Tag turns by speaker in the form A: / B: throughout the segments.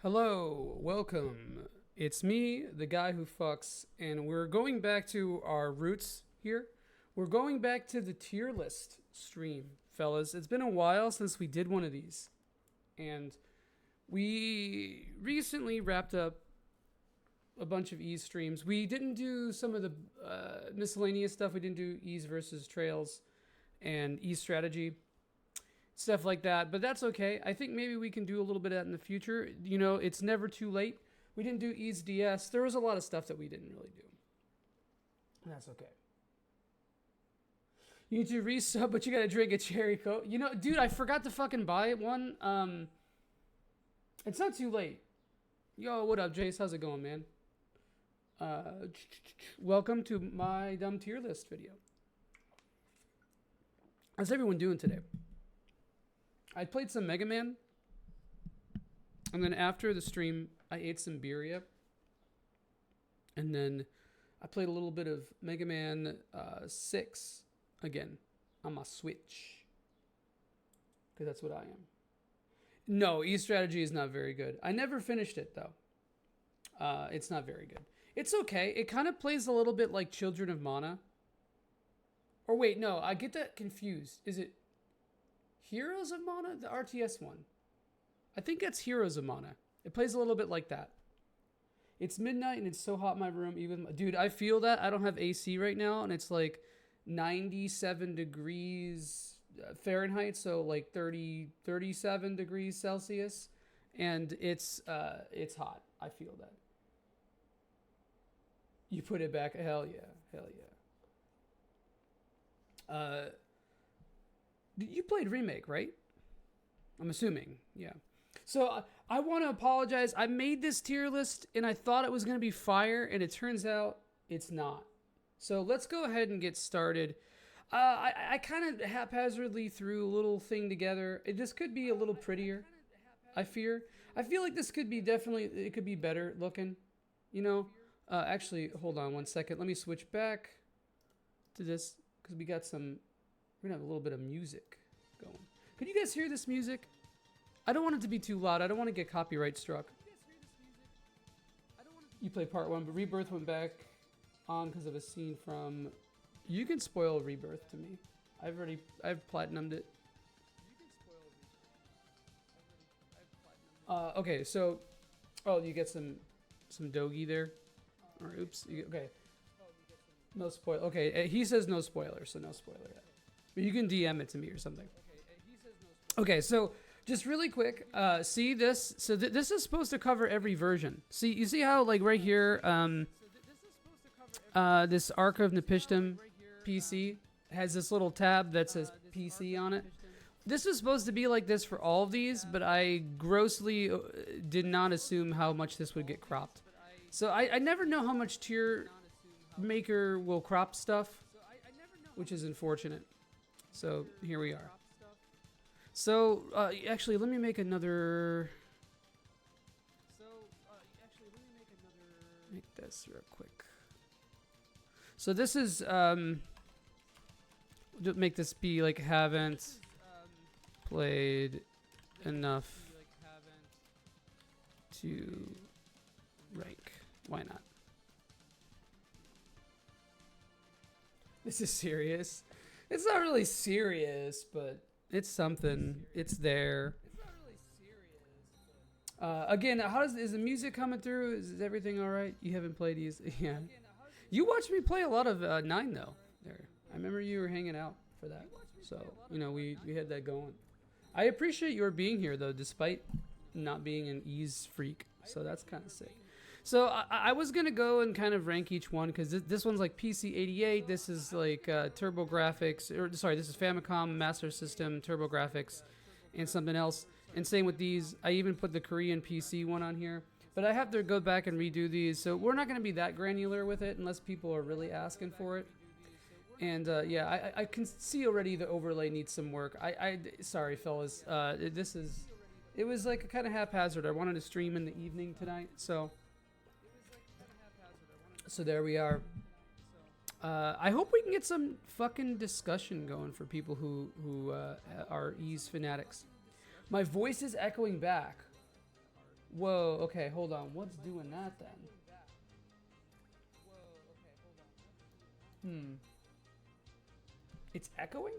A: Hello, welcome. It's me, the guy who fucks, and we're going back to our roots here. We're going back to the tier list stream, fellas. It's been a while since we did one of these. And we recently wrapped up a bunch of ease streams. We didn't do some of the miscellaneous stuff. We didn't do ease versus trails and ease strategy, stuff like that. But that's okay. I think maybe we can do a little bit of that in the future. You know, it's never too late. We didn't do ease DS. There was a lot of stuff that we didn't really do. And that's okay. You need to resub, but you gotta drink a cherry coke. You know, dude, I forgot to fucking buy one. It's not too late. Yo, what up, Jace? How's it going, man? Welcome to my dumb tier list video. How's everyone doing today? I played some Mega Man, and then after the stream, I ate some birria, and then I played a little bit of Mega Man 6 again on my Switch, because that's what I am. No, E-Strategy is not very good. I never finished it, though. It's not very good. It's okay. It kind of plays a little bit like Children of Mana. Or wait, no, I get that confused. Is it Heroes of Mana? The RTS one. I think it's Heroes of Mana. It plays a little bit like that. It's midnight and it's so hot in my room. Dude, I feel that. I don't have AC right now, and it's like 97 degrees Fahrenheit, so like 37 degrees Celsius, and it's hot. I feel that. You put it back. Hell yeah. You played Remake, right? I'm assuming. Yeah. So I want to apologize. I made this tier list and I thought it was going to be fire, and it turns out it's not. So let's go ahead and get started. I kind of haphazardly threw a little thing together. This could be a little prettier, I fear. I feel like this could be it could be better looking, you know? Actually, hold on one second. Let me switch back to this, because we're going to have a little bit of music going. Can you guys hear this music? I don't want it to be too loud. I don't want to get copyright struck. You played part 1, but Rebirth went back on because of a scene from... You can spoil Rebirth to me. I've platinumed it. Okay, so... Oh, you get some doggy there? Or oops. Okay. No spoiler. Okay, he says no spoiler, so no spoiler yet. But you can DM it to me or something. Okay, so just really quick, see this? So this is supposed to cover every version. See, you see how like right here, this Arc of Nepishtim PC has this little tab that says PC on it. This was supposed to be like this for all of these, but I grossly did not assume how much this would get cropped. So I never know how much tier maker will crop stuff, which is unfortunate. So here we are. So actually, let me make another. Make this real quick. So this is make this be like haven't played enough to rank. Why not? This is serious. It's not really serious, but it's something. It's there. Again, is the music coming through? Is everything all right? You haven't played these? Yeah. You watched me play a lot of 9 though. There, I remember you were hanging out for that. So you know we had that going. I appreciate your being here though, despite not being an ease freak. So that's kind of sick. So I was going to go and kind of rank each one, because this one's like PC 88. This is like TurboGrafx. This is Famicom, Master System, TurboGrafx, and something else. And same with these. I even put the Korean PC one on here. But I have to go back and redo these. So we're not going to be that granular with it unless people are really asking for it. And yeah, I can see already the overlay needs some work. Sorry, fellas. It was like a kind of haphazard. I wanted to stream in the evening tonight, so there we are. I hope we can get some fucking discussion going for people who are ease fanatics. My voice is echoing back. Whoa, okay, hold on. What's doing that then? Hmm. It's echoing?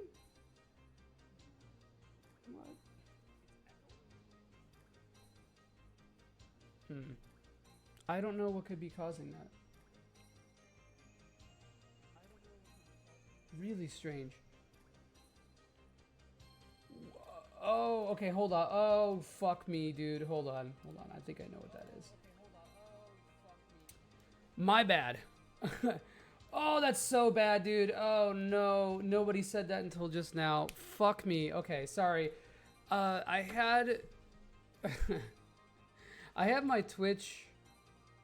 A: What? Hmm. I don't know what could be causing that. Really strange. Oh, okay, hold on. Oh, fuck me, dude. Hold on. Hold on. I think I know what that is. My bad. Oh, that's so bad, dude. Oh, no. Nobody said that until just now. Fuck me. Okay, sorry. I had... I have my Twitch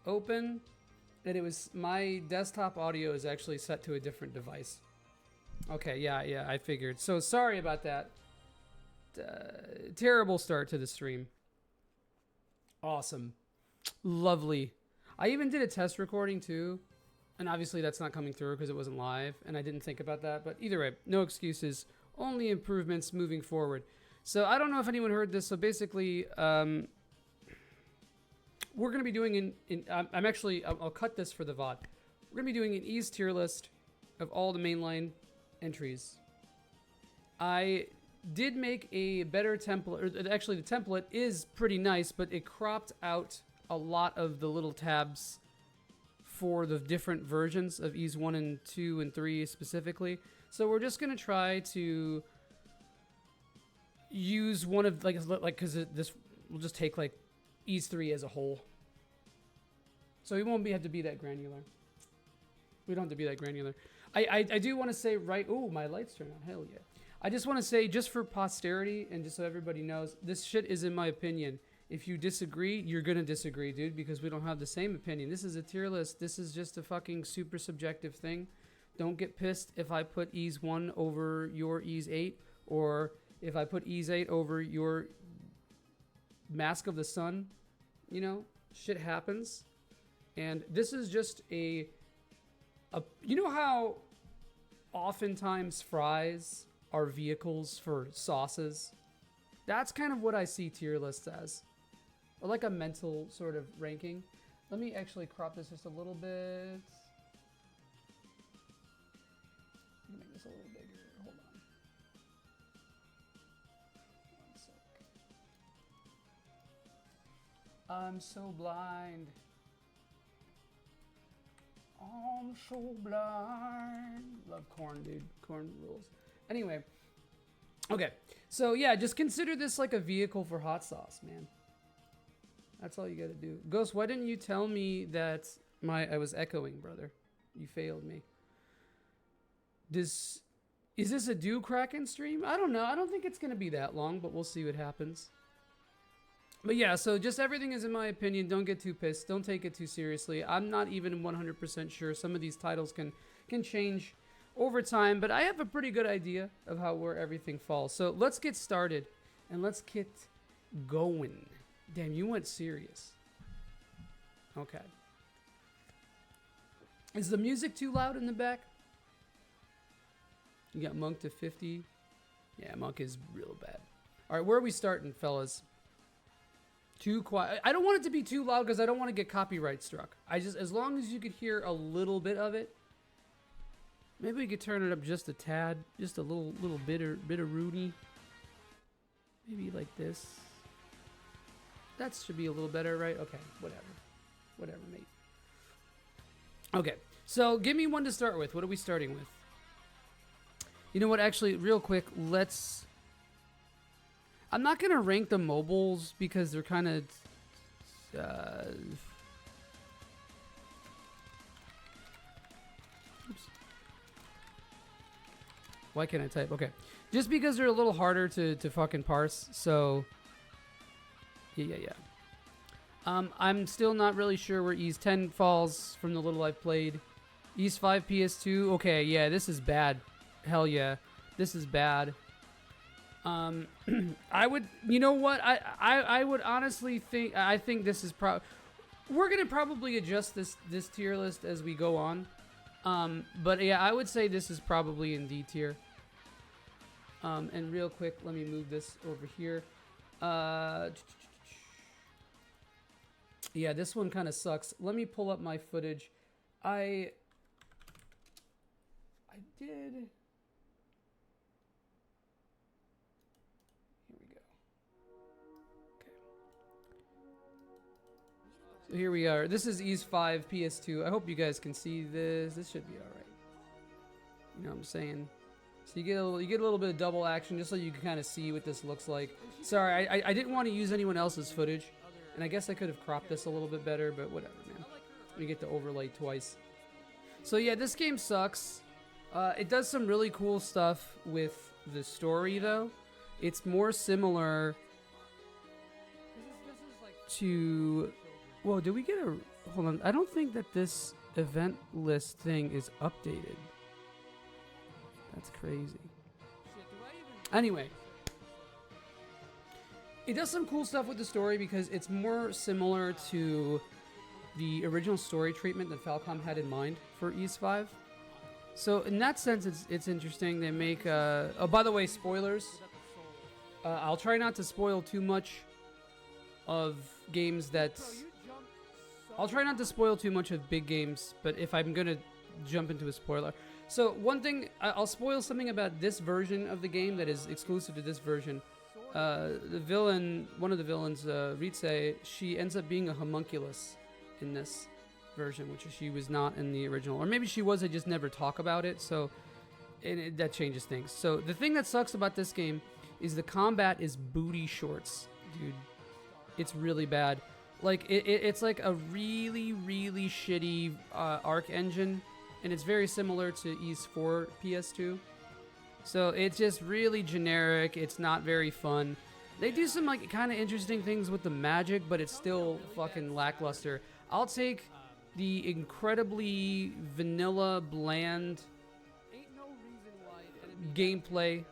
A: open, and it was... My desktop audio is actually set to a different device. Okay, yeah, I figured. So, sorry about that. Terrible start to the stream. Awesome. Lovely. I even did a test recording too, and obviously that's not coming through because it wasn't live, and I didn't think about that. But either way, no excuses, only improvements moving forward. So I don't know if anyone heard this. So basically, we're going to be doing I'll cut this for the VOD. We're going to be doing an ease tier list of all the mainline entries. I did make a better template, or actually the template is pretty nice, but it cropped out a lot of the little tabs for the different versions of ease 1 and 2 and 3 specifically. So we're just going to try to use one of, like because this will just take like ease 3 as a whole. So we won't have to be that granular. We don't have to be that granular. I do want to say oh, my lights turned on. Hell yeah. I just want to say, just for posterity and just so everybody knows, this shit is in my opinion. If you disagree, you're going to disagree, dude, because we don't have the same opinion. This is a tier list. This is just a fucking super subjective thing. Don't get pissed if I put ease 1 over your ease 8, or if I put ease 8 over your Mask of the Sun. You know, shit happens. And this is just you know how oftentimes fries are vehicles for sauces? That's kind of what I see tier lists as. Or like a mental sort of ranking. Let me actually crop this just a little bit. Let me make this a little bigger. Hold on. 1 sec. I'm so blind. I'm so blind. Love corn, dude. Corn rules. Anyway. Okay. So, yeah, just consider this like a vehicle for hot sauce, man. That's all you gotta do. Ghost, why didn't you tell me that I was echoing, brother? You failed me. Is this a do Kraken stream? I don't know. I don't think it's gonna be that long, but we'll see what happens. But yeah, so just everything is in my opinion. Don't get too pissed. Don't take it too seriously. I'm not even 100% sure. Some of these titles can change over time, but I have a pretty good idea of where everything falls. So let's get started and let's get going. Damn, you went serious. Okay. Is the music too loud in the back? You got Monk to 50. Yeah, Monk is real bad. All right, where are we starting, fellas? Too quiet. I don't want it to be too loud because I don't want to get copyright struck. As long as you could hear a little bit of it. Maybe we could turn it up just a tad, just a little bit of Rudy. Maybe like this. That should be a little better, right? Okay, whatever, mate. Okay, so give me one to start with. What are we starting with? You know what? Actually, real quick, I'm not gonna rank the mobiles because they're kind of. Oops. Why can't I type? Okay, just because they're a little harder to fucking parse. So. Yeah. I'm still not really sure where Ease 10 falls from the little I've played. Ease 5 PS2. Okay, yeah, this is bad. Hell yeah, this is bad. I would, you know what? I would honestly think, I think this is we're gonna probably adjust this tier list as we go on. But yeah, I would say this is probably in D tier. And real quick, let me move this over here. Yeah, this one kind of sucks. Let me pull up my footage. I did. Here we go. Okay. So here we are. This is Ys 5 PS2. I hope you guys can see this. This should be all right. You know what I'm saying? So you get a little bit of double action just so you can kind of see what this looks like. Sorry, I didn't want to use anyone else's footage, and I guess I could have cropped this a little bit better, but whatever, man. We get to overlay twice. So yeah, this game sucks. It does some really cool stuff with the story, though. It's more similar to... Whoa, did we get a... Hold on. I don't think that this event list thing is updated. That's crazy. Anyway. It does some cool stuff with the story because it's more similar to the original story treatment that Falcom had in mind for Ys 5. So in that sense, it's interesting. They make... oh, by the way, spoilers. I'll try not to spoil too much of games that... I'll try not to spoil too much of big games, but if I'm going to jump into a spoiler... So one thing, I'll spoil something about this version of the game that is exclusive to this version. The villain, one of the villains, Ritze, she ends up being a homunculus in this version, which she was not in the original. Or maybe she was, I just never talk about it, so that changes things. So the thing that sucks about this game is the combat is booty shorts, dude. It's really bad. Like, it's like a really, really shitty Arc engine. And it's very similar to Ys 4 PS2. So it's just really generic. It's not very fun. They do some like kind of interesting things with the magic, but it's still fucking lackluster. I'll take the incredibly vanilla, bland gameplay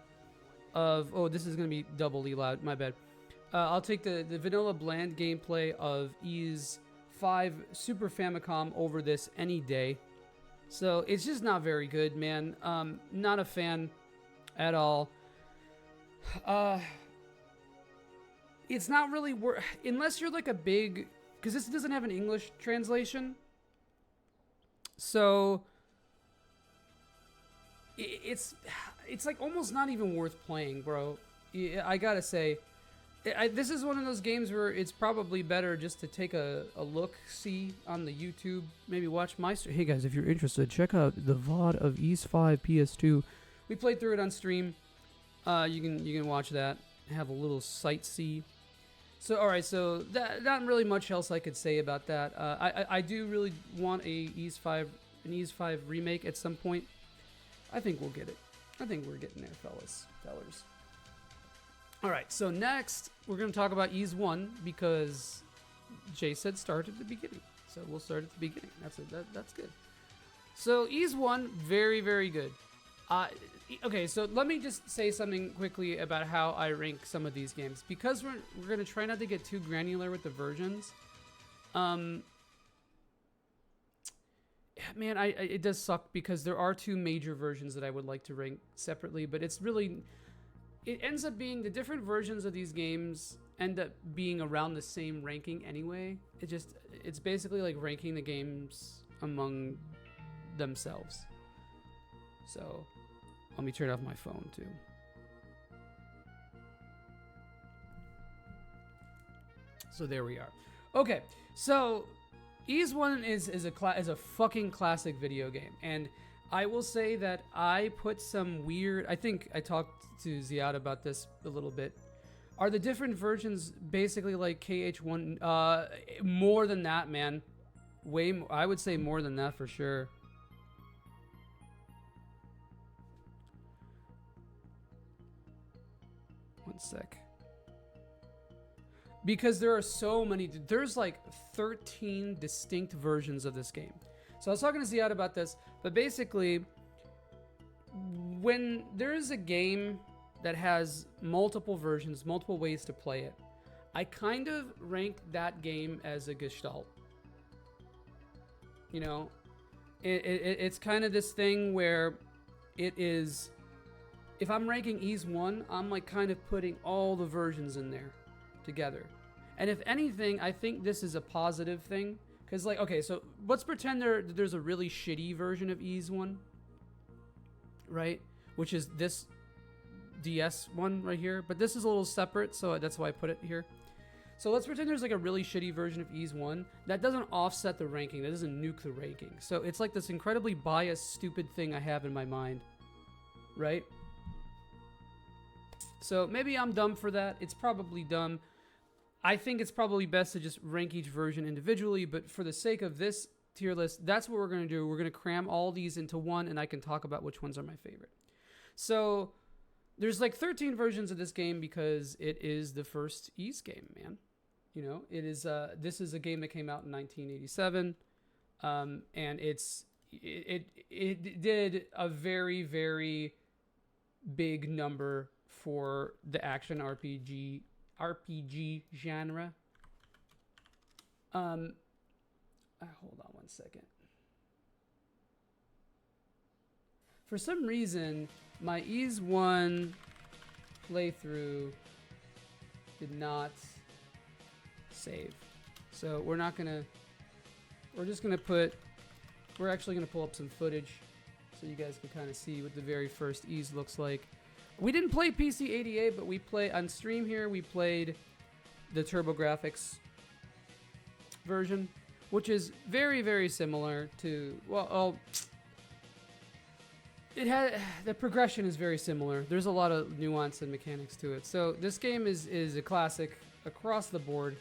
A: of... Oh, this is going to be doubly loud. My bad. I'll take the vanilla, bland gameplay of Ys 5 Super Famicom over this any day. So it's just not very good, man. Not a fan at all. It's not really worth... Unless you're like a big... Because this doesn't have an English translation. So... It's like almost not even worth playing, bro. I gotta say... this is one of those games where it's probably better just to take a look-see on the YouTube. Maybe watch my... Hey guys, if you're interested, check out the VOD of Ys 5 PS2. We played through it on stream. You can watch that. Have a little sight-see. So, alright, so not really much else I could say about that. I do really want an Ys 5 remake at some point. I think we'll get it. I think we're getting there, fellers. Alright, so next, we're going to talk about Ys 1, because Jay said start at the beginning. So we'll start at the beginning. That's good. So Ys 1, very, very good. Okay, so let me just say something quickly about how I rank some of these games. Because we're going to try not to get too granular with the versions. Man, it does suck because there are two major versions that I would like to rank separately, but it's really... It ends up being the different versions of these games end up being around the same ranking anyway. It's basically like ranking the games among themselves. So, let me turn off my phone too. So there we are. Okay, so Ys 1 is a fucking classic video game, and I will say that I put some weird... I think I talked to Ziad about this a little bit. Are the different versions basically like KH1? More than that, man. Way more, I would say more than that for sure. One sec. Because there are so many... There's like 13 distinct versions of this game. So I was talking to Ziad about this, but basically, when there is a game that has multiple versions, multiple ways to play it, I kind of rank that game as a gestalt. You know, it's kind of this thing where it is... If I'm ranking Ys 1, I'm like kind of putting all the versions in there together. And if anything, I think this is a positive thing. Because, like, okay, so let's pretend there's a really shitty version of Ease 1, right? Which is this DS one right here. But this is a little separate, so that's why I put it here. So let's pretend there's like a really shitty version of Ease 1 that doesn't offset the ranking, that doesn't nuke the ranking. So it's like this incredibly biased, stupid thing I have in my mind, right? So maybe I'm dumb for that. It's probably dumb. I think it's probably best to just rank each version individually, but for the sake of this tier list, that's what we're going to do. We're going to cram all these into one, and I can talk about which ones are my favorite. So there's like 13 versions of this game because it is the first Ease game, man. You know, it is. This is a game that came out in 1987, and it did a very, very big number for the action RPG genre. Hold on one second. For some reason, my Ease 1 playthrough did not save. So we're actually gonna pull up some footage so you guys can kind of see what the very first Ease looks like. We didn't play PC88, but we play on stream here. We played the TurboGrafx version, which is very, very similar to, the progression is very similar. There's a lot of nuance and mechanics to it. So this game is a classic across the board.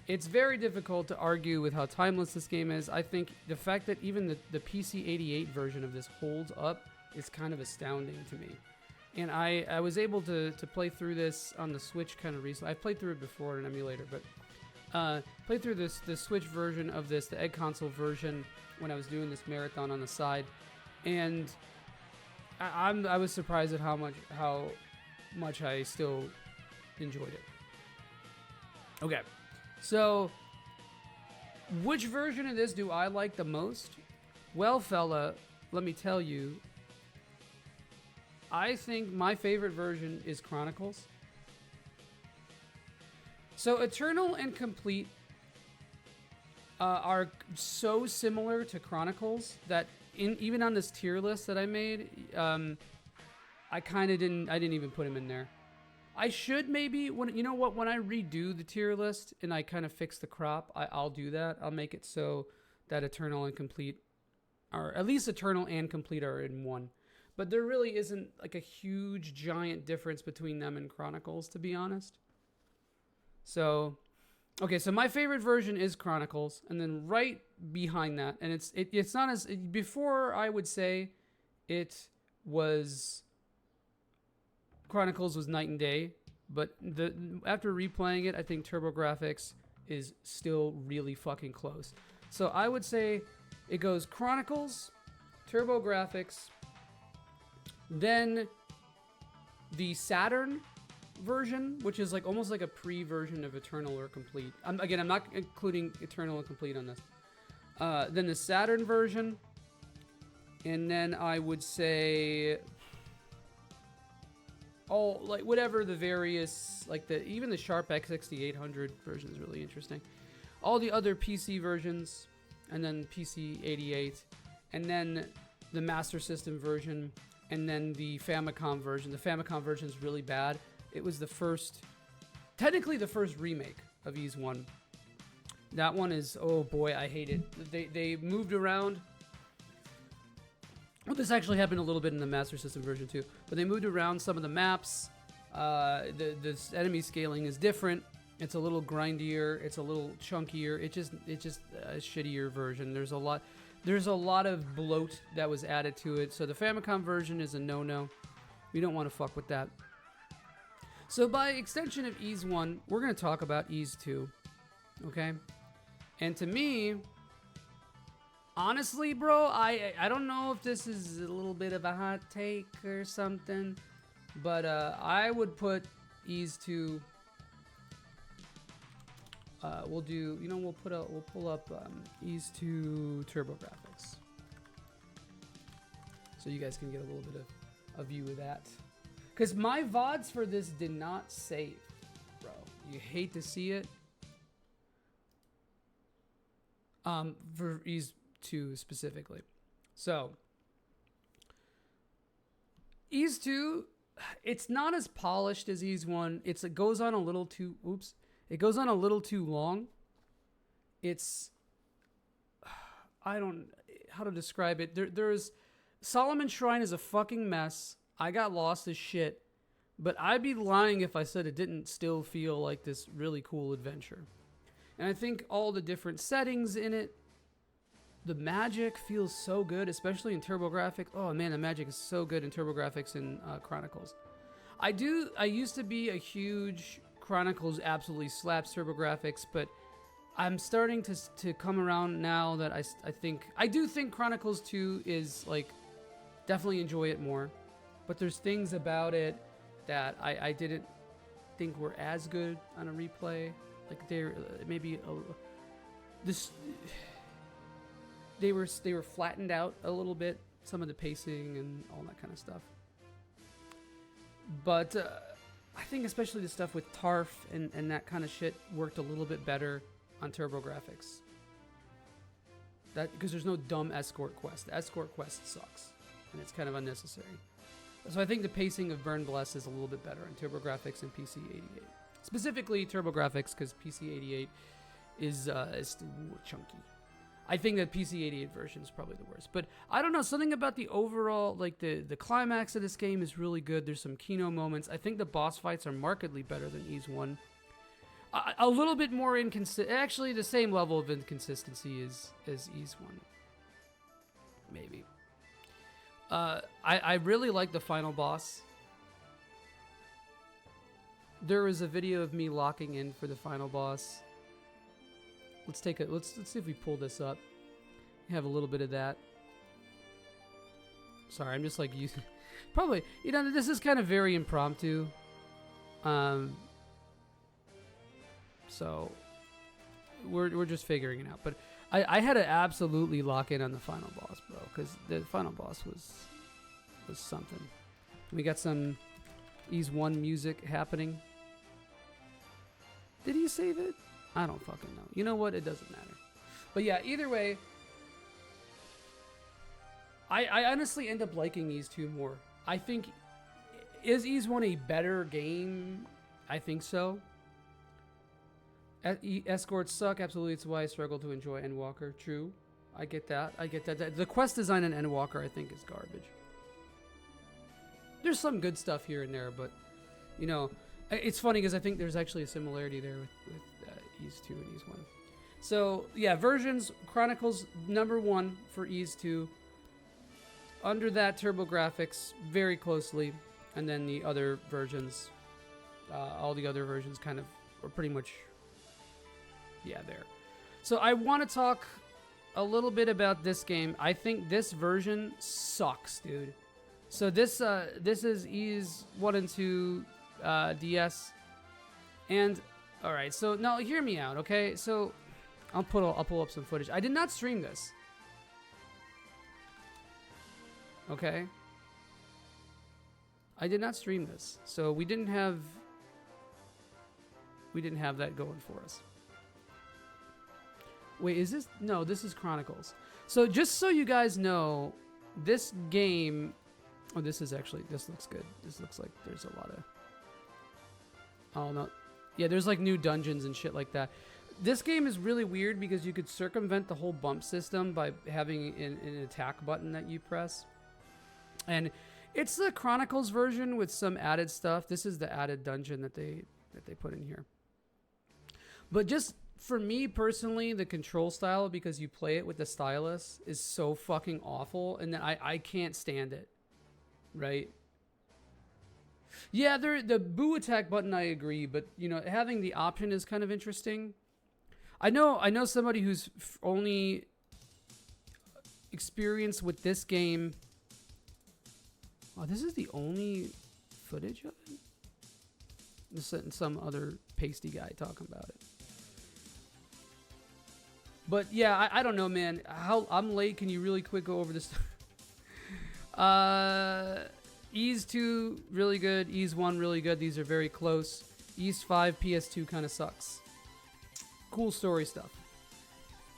A: It's very difficult to argue with how timeless this game is. I think the fact that even the PC88 version of this holds up is kind of astounding to me. And I was able to play through this on the Switch kind of recently. I've played through it before in an emulator, but played through the Switch version of this, the Egg Console version, when I was doing this marathon on the side. And I was surprised at how much I still enjoyed it. Okay. So, which version of this do I like the most? Well, fella, let me tell you, I think my favorite version is Chronicles. So, Eternal and Complete are so similar to Chronicles that even on this tier list that I made, I didn't even put them in there. I should maybe, when I redo the tier list and I kind of fix the crop, I'll do that. I'll make it so that Eternal and Complete, or at least Eternal and Complete are in one. But there really isn't like a huge, giant difference between them and Chronicles, to be honest. So, okay, so my favorite version is Chronicles, and then right behind that, and it's not as, before I would say it was, Chronicles was night and day, but after replaying it, I think TurboGrafx is still really fucking close. So I would say it goes Chronicles, TurboGrafx, then the Saturn version, which is like almost like a pre-version of Eternal or Complete. I'm not including Eternal and Complete on this. Then the Saturn version, and then I would say, like whatever the various, like even the Sharp X6800 version is really interesting. All the other PC versions, and then PC88, and then the Master System version, and then the Famicom version. The Famicom version is really bad. It was technically the first remake of Ease 1. That one is, oh boy, I hate it. They moved around. Well, this actually happened a little bit in the Master System version too, but they moved around some of the maps. The enemy scaling is different. It's a little grindier. It's a little chunkier. It's just a shittier version. There's a lot of bloat that was added to it. So the Famicom version is a no-no. We don't want to fuck with that. So by extension of Ease 1, we're going to talk about Ease 2. Okay? And to me, honestly, bro, I don't know if this is a little bit of a hot take or something, but I would put Ease 2. We'll pull up Ease 2 TurboGrafx, so you guys can get a little bit of a view of that. Because my VODs for this did not save, bro. You hate to see it, For Ys 2 specifically. So, Ys 2, it's not as polished as Ys 1. It goes on a little too, it goes on a little too long. I don't, how to describe it. There's, Solomon's Shrine is a fucking mess. I got lost as shit. But I'd be lying if I said it didn't still feel like this really cool adventure. And I think all the different settings in it, the magic feels so good, especially in TurboGrafx. Oh man, the magic is so good in TurboGrafx and Chronicles. I used to be a huge Chronicles absolutely slaps TurboGrafx, but I'm starting to come around now that I do think Chronicles 2 is like, definitely enjoy it more. But there's things about it that I didn't think were as good on a replay. Like they're maybe they were flattened out a little bit, some of the pacing and all that kind of stuff. But I think especially the stuff with Tarf and that kind of shit worked a little bit better on TurboGrafx. That because there's no dumb escort quest. The escort quest sucks and it's kind of unnecessary. So I think the pacing of Burn Bless is a little bit better on TurboGrafx and PC-88. Specifically TurboGrafx because PC-88 is chunky. I think that PC-88 version is probably the worst. But I don't know, something about the overall, like the climax of this game is really good. There's some Kino moments. I think the boss fights are markedly better than Ys 1. A little bit more inconsistent. Actually, the same level of inconsistency as Ys 1. Maybe. I really like the final boss. There was a video of me locking in for the final boss. Let's see if we pull this up. Have a little bit of that. Sorry, I'm just like using. Probably, this is kind of very impromptu. So we're just figuring it out. But I had to absolutely lock in on the final boss, bro, because the final boss was something. We got some Ys 1 music happening. Did he save it? I don't fucking know. You know what? It doesn't matter. But yeah, either way, I honestly end up liking Ys 2 more. I think, is Ys 1 a better game? I think so. Escorts suck. Absolutely. It's why I struggle to enjoy Endwalker. True. I get that. The quest design in Endwalker, I think, is garbage. There's some good stuff here and there, but, it's funny because I think there's actually a similarity there with Ys 2 and Ys 1. So, yeah, versions, Chronicles #1 for Ys 2. Under that, TurboGrafx very closely. And then the other versions, all the other versions kind of were pretty much, there. So I want to talk a little bit about this game. I think this version sucks, dude. So this is Ys 1 and 2 DS. And, alright, so now hear me out, okay? So I'll pull up some footage. I did not stream this. Okay? I did not stream this. So we didn't have that going for us. Wait, is this? No, this is Chronicles. So just so you guys know, this game... Oh, this looks good. This looks like there's a lot of... Oh, no. Yeah, there's like new dungeons and shit like that. This game is really weird because you could circumvent the whole bump system by having an attack button that you press. And it's the Chronicles version with some added stuff. This is the added dungeon that they put in here. But just for me personally, the control style, because you play it with the stylus, is so fucking awful, and that I can't stand it. Right? Yeah, the boo attack button, I agree, but having the option is kind of interesting. I know somebody who's only experienced with this game. Oh, this is the only footage of it? This is some other pasty guy talking about it. But yeah, I don't know, man. I'm late. Can you really quick go over this? Ys 2, really good. Ys 1, really good. These are very close. Ys 5, PS2 kind of sucks. Cool story stuff.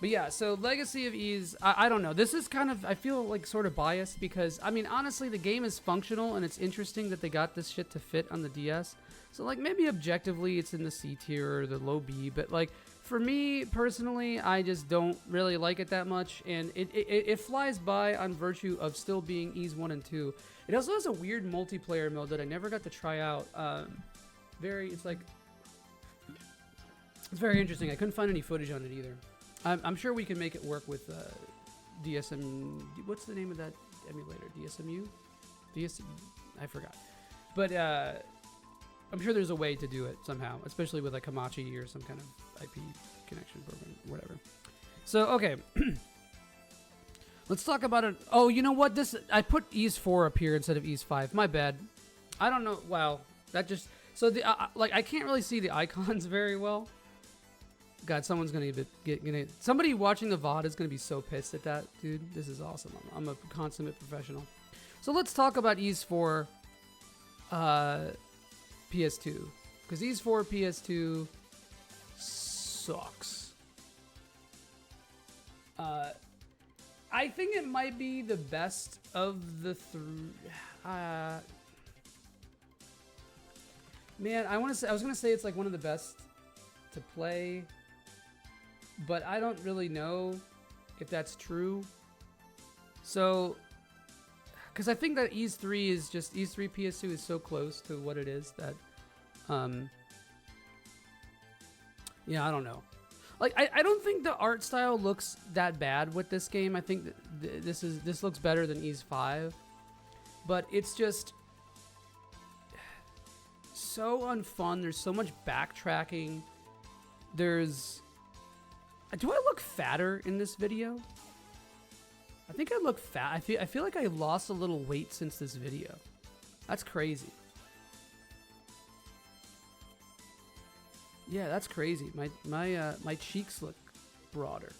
A: But yeah, so Legacy of Ease, I don't know. This is kind of, I feel like sort of biased because, I mean, honestly, the game is functional and it's interesting that they got this shit to fit on the DS. So, like, maybe objectively it's in the C tier or the low B, but, like, for me, personally, I just don't really like it that much, and it flies by on virtue of still being Ease 1 and 2. It also has a weird multiplayer mode that I never got to try out. It's very interesting. I couldn't find any footage on it either. I'm sure we can make it work with DSM. What's the name of that emulator? DSMU? I forgot. But I'm sure there's a way to do it somehow, especially with like Hamachi or some kind of IP connection program, whatever. So, okay. Let's talk about it. Oh, you know what? I put Ease 4 up here instead of Ease 5. My bad. I don't know. Wow. That just... So, I can't really see the icons very well. God, someone's gonna somebody watching the VOD is gonna be so pissed at that, dude. This is awesome. I'm a consummate professional. So let's talk about Ease 4 PS2. Because Ease 4 PS2 sucks. I think it might be the best of the three. Man, I was gonna say it's like one of the best to play, but I don't really know if that's true. So, because I think that Ease 3 PS2 is so close to what it is that, yeah, I don't know. Like, I don't think the art style looks that bad with this game. I think that this looks better than Ease 5, but it's just so unfun. There's so much backtracking. Do I look fatter in this video? I think I look fat. I feel like I lost a little weight since this video. That's crazy. Yeah, that's crazy. My cheeks look broader.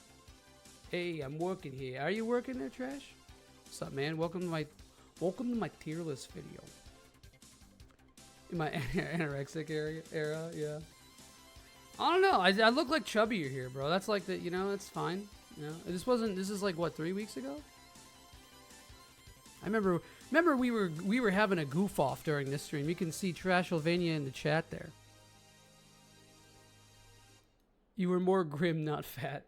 A: Hey, I'm working here. Are you working there, Trash? What's up, man? Welcome to my tier list video. In my anorexic era, yeah. I don't know. I look like chubbier here, bro. That's like the, it's fine. This is like what, 3 weeks ago? I remember we were having a goof off during this stream. You can see Trashylvania in the chat there. You were more grim, not fat.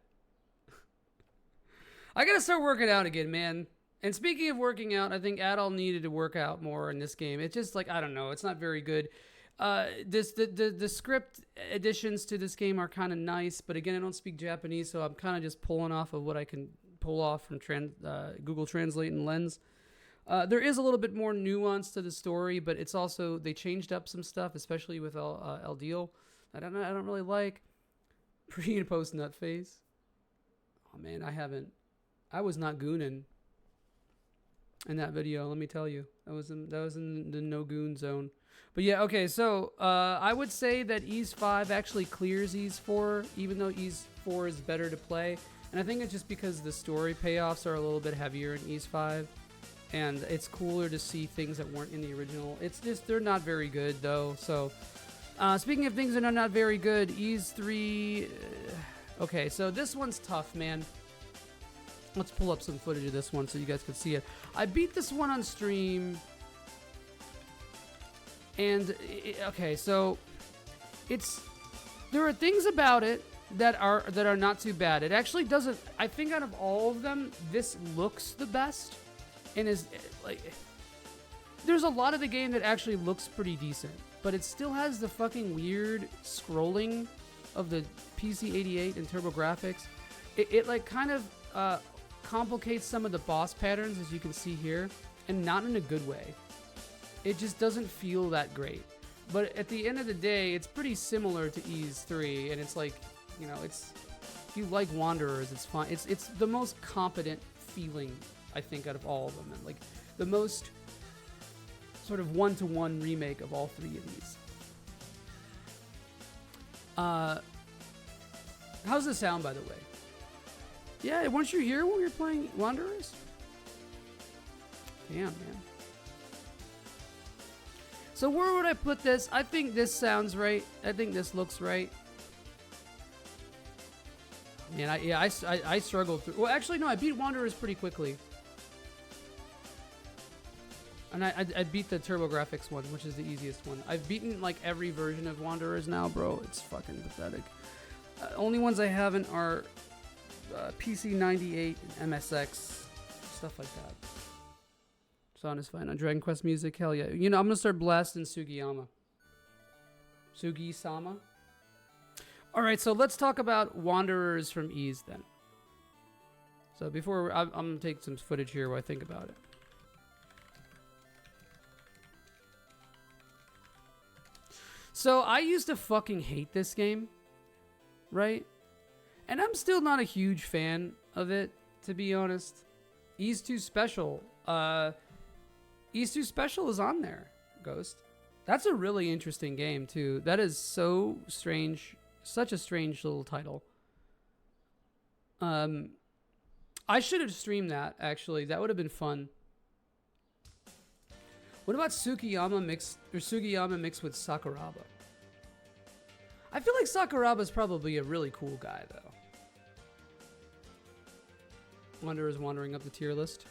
A: I gotta start working out again, man. And speaking of working out, I think Adol needed to work out more in this game. It's just like, I don't know, it's not very good. The script additions to this game are kind of nice, but again, I don't speak Japanese, so I'm kind of just pulling off of what I can pull off from Google Translate and Lens. There is a little bit more nuance to the story, but it's also, they changed up some stuff, especially with El Deal. I don't really like. Pre and post nut phase. Oh man, I was not gooning in that video, let me tell you. That was in the no goon zone. But yeah, okay, so I would say that Ease 5 actually clears Ease 4, even though Ease 4 is better to play. And I think it's just because the story payoffs are a little bit heavier in Ease 5. And it's cooler to see things that weren't in the original. It's just, they're not very good, though. So, speaking of things that are not very good, Ease 3... okay, so this one's tough, man. Let's pull up some footage of this one so you guys can see it. I beat this one on stream... And, okay, so, there are things about it that are not too bad. It actually doesn't, I think out of all of them, this looks the best. And is, like, there's a lot of the game that actually looks pretty decent. But it still has the fucking weird scrolling of the PC-88 and TurboGrafx. It like, kind of, complicates some of the boss patterns, as you can see here. And not in a good way. It just doesn't feel that great. But at the end of the day, it's pretty similar to Ease 3, and it's like, it's, if you like Wanderers, it's fine. It's the most competent feeling, I think, out of all of them, and like the most sort of one-to-one remake of all three of these. How's the sound, by the way? Yeah, weren't you here when we were playing Wanderers? Damn, man. So where would I put this? I think this sounds right. I think this looks right. Man, I struggled through. Well, actually, no, I beat Wanderers pretty quickly. And I beat the TurboGrafx one, which is the easiest one. I've beaten like every version of Wanderers now, bro. It's fucking pathetic. Only ones I haven't are PC 98 and MSX, stuff like that. Son is fine on Dragon Quest music, hell yeah. You know, I'm gonna start blasting Sugiyama. Sugi-sama. All right, so let's talk about Wanderers from Ys then. So before I'm gonna take some footage here while I think about it. So I used to fucking hate this game, right? And I'm still not a huge fan of it, to be honest. Ys 2 Special. Ys 2 Special is on there, Ghost. That's a really interesting game, too. That is so strange. Such a strange little title. I should have streamed that, actually. That would have been fun. What about Sugiyama mixed with Sakuraba? I feel like Sakuraba's probably a really cool guy, though. Wanderers wandering up the tier list.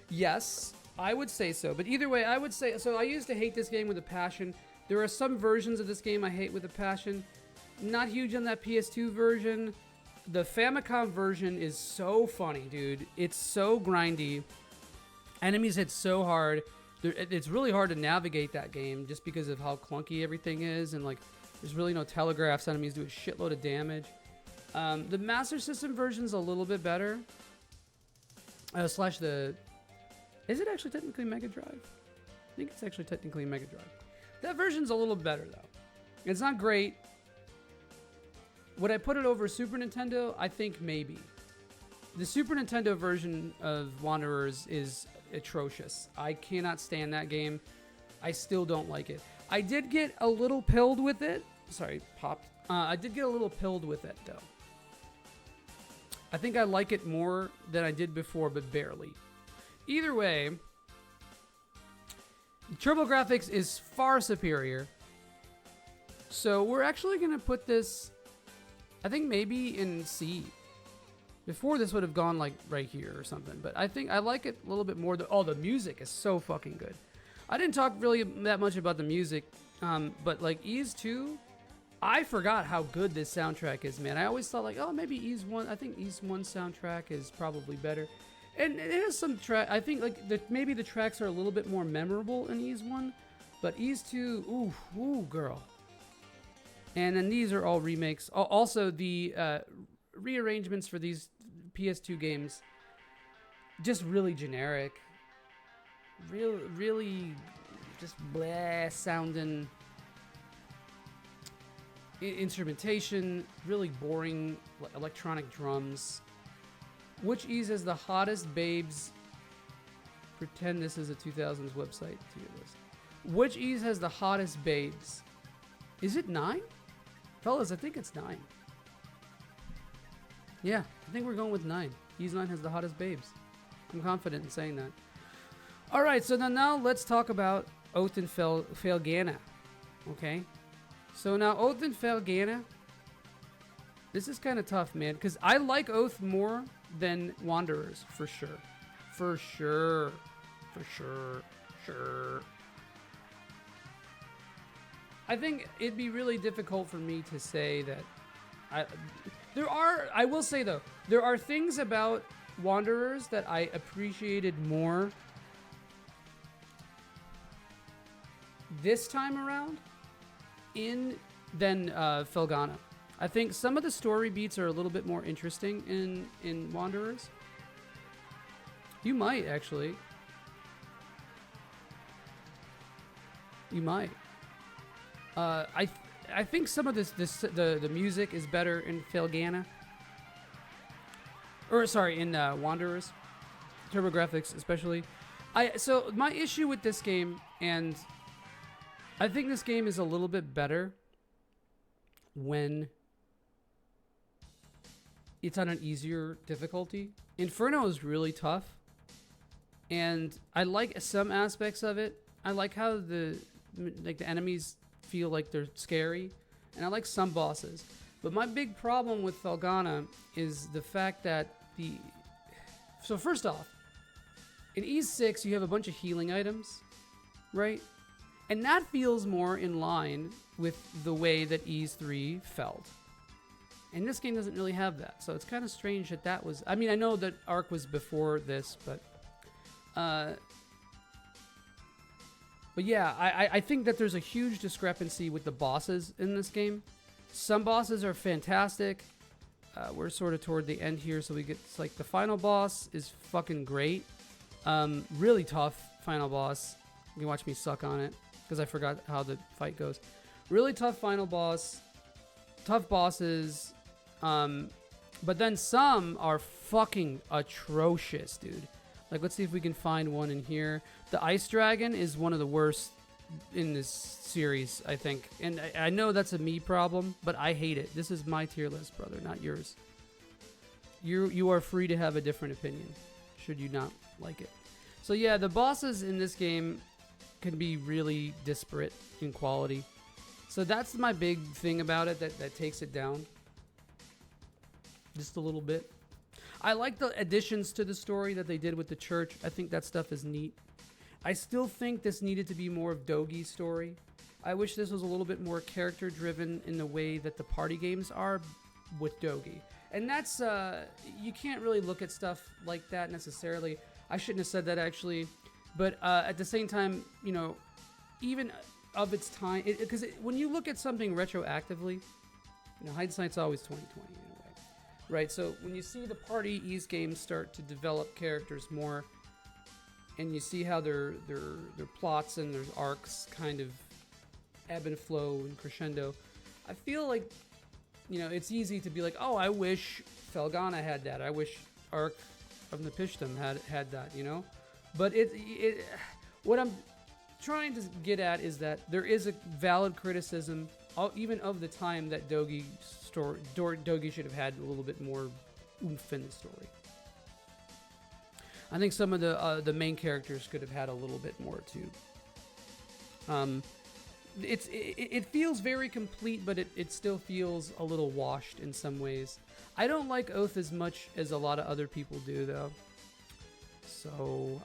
A: Yes, I would say so. But either way, I would say... So I used to hate this game with a passion. There are some versions of this game I hate with a passion. Not huge on that PS2 version. The Famicom version is so funny, dude. It's so grindy. Enemies hit so hard. It's really hard to navigate that game just because of how clunky everything is. And, like, there's really no telegraphs. Enemies do a shitload of damage. The Master System version's a little bit better. Is it actually technically Mega Drive? I think it's actually technically Mega Drive. That version's a little better, though. It's not great. Would I put it over Super Nintendo? I think maybe. The Super Nintendo version of Wanderers is atrocious. I cannot stand that game. I still don't like it. I did get a little pilled with it. Sorry, popped. I did get a little pilled with it, though. I think I like it more than I did before, but barely. Either way, TurboGrafx is far superior. So we're actually going to put this, I think maybe in C. Before this would have gone like right here or something. But I think I like it a little bit more. The music is so fucking good. I didn't talk really that much about the music. But like Ys 2, I forgot how good this soundtrack is, man. I always thought like, oh, maybe Ys 1. I think Ys 1 soundtrack is probably better. And it has some track. I think like maybe the tracks are a little bit more memorable in Ys 1. But Ys 2, ooh, girl. And then these are all remakes. Also, the rearrangements for these PS2 games, just really generic. Really just blah sounding. Instrumentation, really boring electronic drums. Which Ys has the hottest babes? Pretend this is a 2000s website. Which Ys has the hottest babes? Is it 9? Fellas, I think it's 9. Yeah, I think we're going with 9. Ys 9 has the hottest babes. I'm confident in saying that. Alright, so now let's talk about Oath and Felgana. Okay? So now Oath and Felgana. This is kind of tough, man. Because I like Oath more than Wanderers, for sure. For sure. I think it'd be really difficult for me to say that I will say though, there are things about Wanderers that I appreciated more this time around than Felgana. I think some of the story beats are a little bit more interesting in Wanderers. You might actually. You might. I think some of the music is better in Felgana. Or sorry, in Wanderers. TurboGrafx especially. So my issue with this game, and I think this game is a little bit better when it's on an easier difficulty. Inferno is really tough, and I like some aspects of it. I like how the enemies feel like they're scary, and I like some bosses. But my big problem with Felghana is the fact that so first off, in Ys 6 you have a bunch of healing items, right? And that feels more in line with the way that Ys 3 felt. And this game doesn't really have that, so it's kind of strange that was... I mean, I know that Ark was before this, but yeah, I think that there's a huge discrepancy with the bosses in this game. Some bosses are fantastic. We're sort of toward the end here, so we get... It's like the final boss is fucking great. Really tough final boss. You can watch me suck on it, because I forgot how the fight goes. Really tough final boss. Tough bosses. But then some are fucking atrocious, dude. Like, let's see if we can find one in here. The Ice Dragon is one of the worst in this series, I think. And I know that's a me problem, but I hate it. This is my tier list, brother, not yours. You are free to have a different opinion, should you not like it. So yeah, the bosses in this game can be really disparate in quality. So that's my big thing about it that takes it down. Just a little bit. I like the additions to the story that they did with the church. I think that stuff is neat. I still think this needed to be more of Dogi's story. I wish this was a little bit more character driven in the way that the party games are with Dogi. And that's, you can't really look at stuff like that necessarily. I shouldn't have said that actually. But at the same time, you know, even of its time, because when you look at something retroactively, you know, hindsight's always 20/20 in a way, right? So when you see the party Ys games start to develop characters more, and you see how their plots and their arcs kind of ebb and flow and crescendo, I feel like, you know, it's easy to be like, oh, I wish Felghana had that. I wish Ark of Napishtim had that, you know? But what I'm trying to get at is that there is a valid criticism, even of the time, that Dogi should have had a little bit more oomph in the story. I think some of the main characters could have had a little bit more too. It feels very complete, but it still feels a little washed in some ways. I don't like Oath as much as a lot of other people do, though. So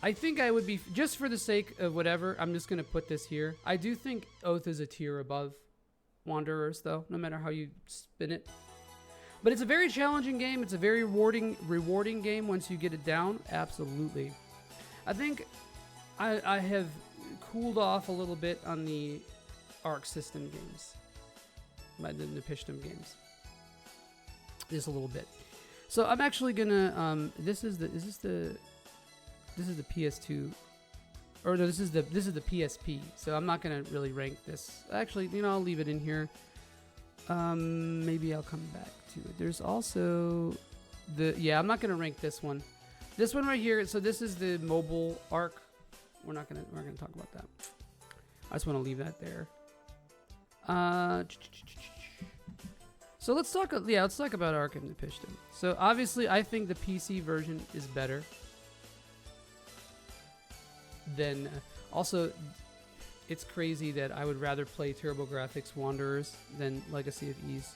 A: I think I would be, just for the sake of whatever, I'm just going to put this here. I do think Oath is a tier above Wanderers, though, no matter how you spin it. But it's a very challenging game. It's a very rewarding game once you get it down. Absolutely. I think I have cooled off a little bit on the Arc system games, by the Napishtim games. Just a little bit. So I'm actually gonna this is the PS2, or no, this is the PSP. So I'm not gonna really rank this. Actually, you know, I'll leave it in here. Maybe I'll come back to it. There's also I'm not gonna rank this one. This one right here. So this is the mobile Arc. We're not gonna talk about that. I just want to leave that there. So let's talk about Ark and Napishtim. So obviously, I think the PC version is better than. Also, it's crazy that I would rather play TurboGrafx Wanderers than Legacy of Ys.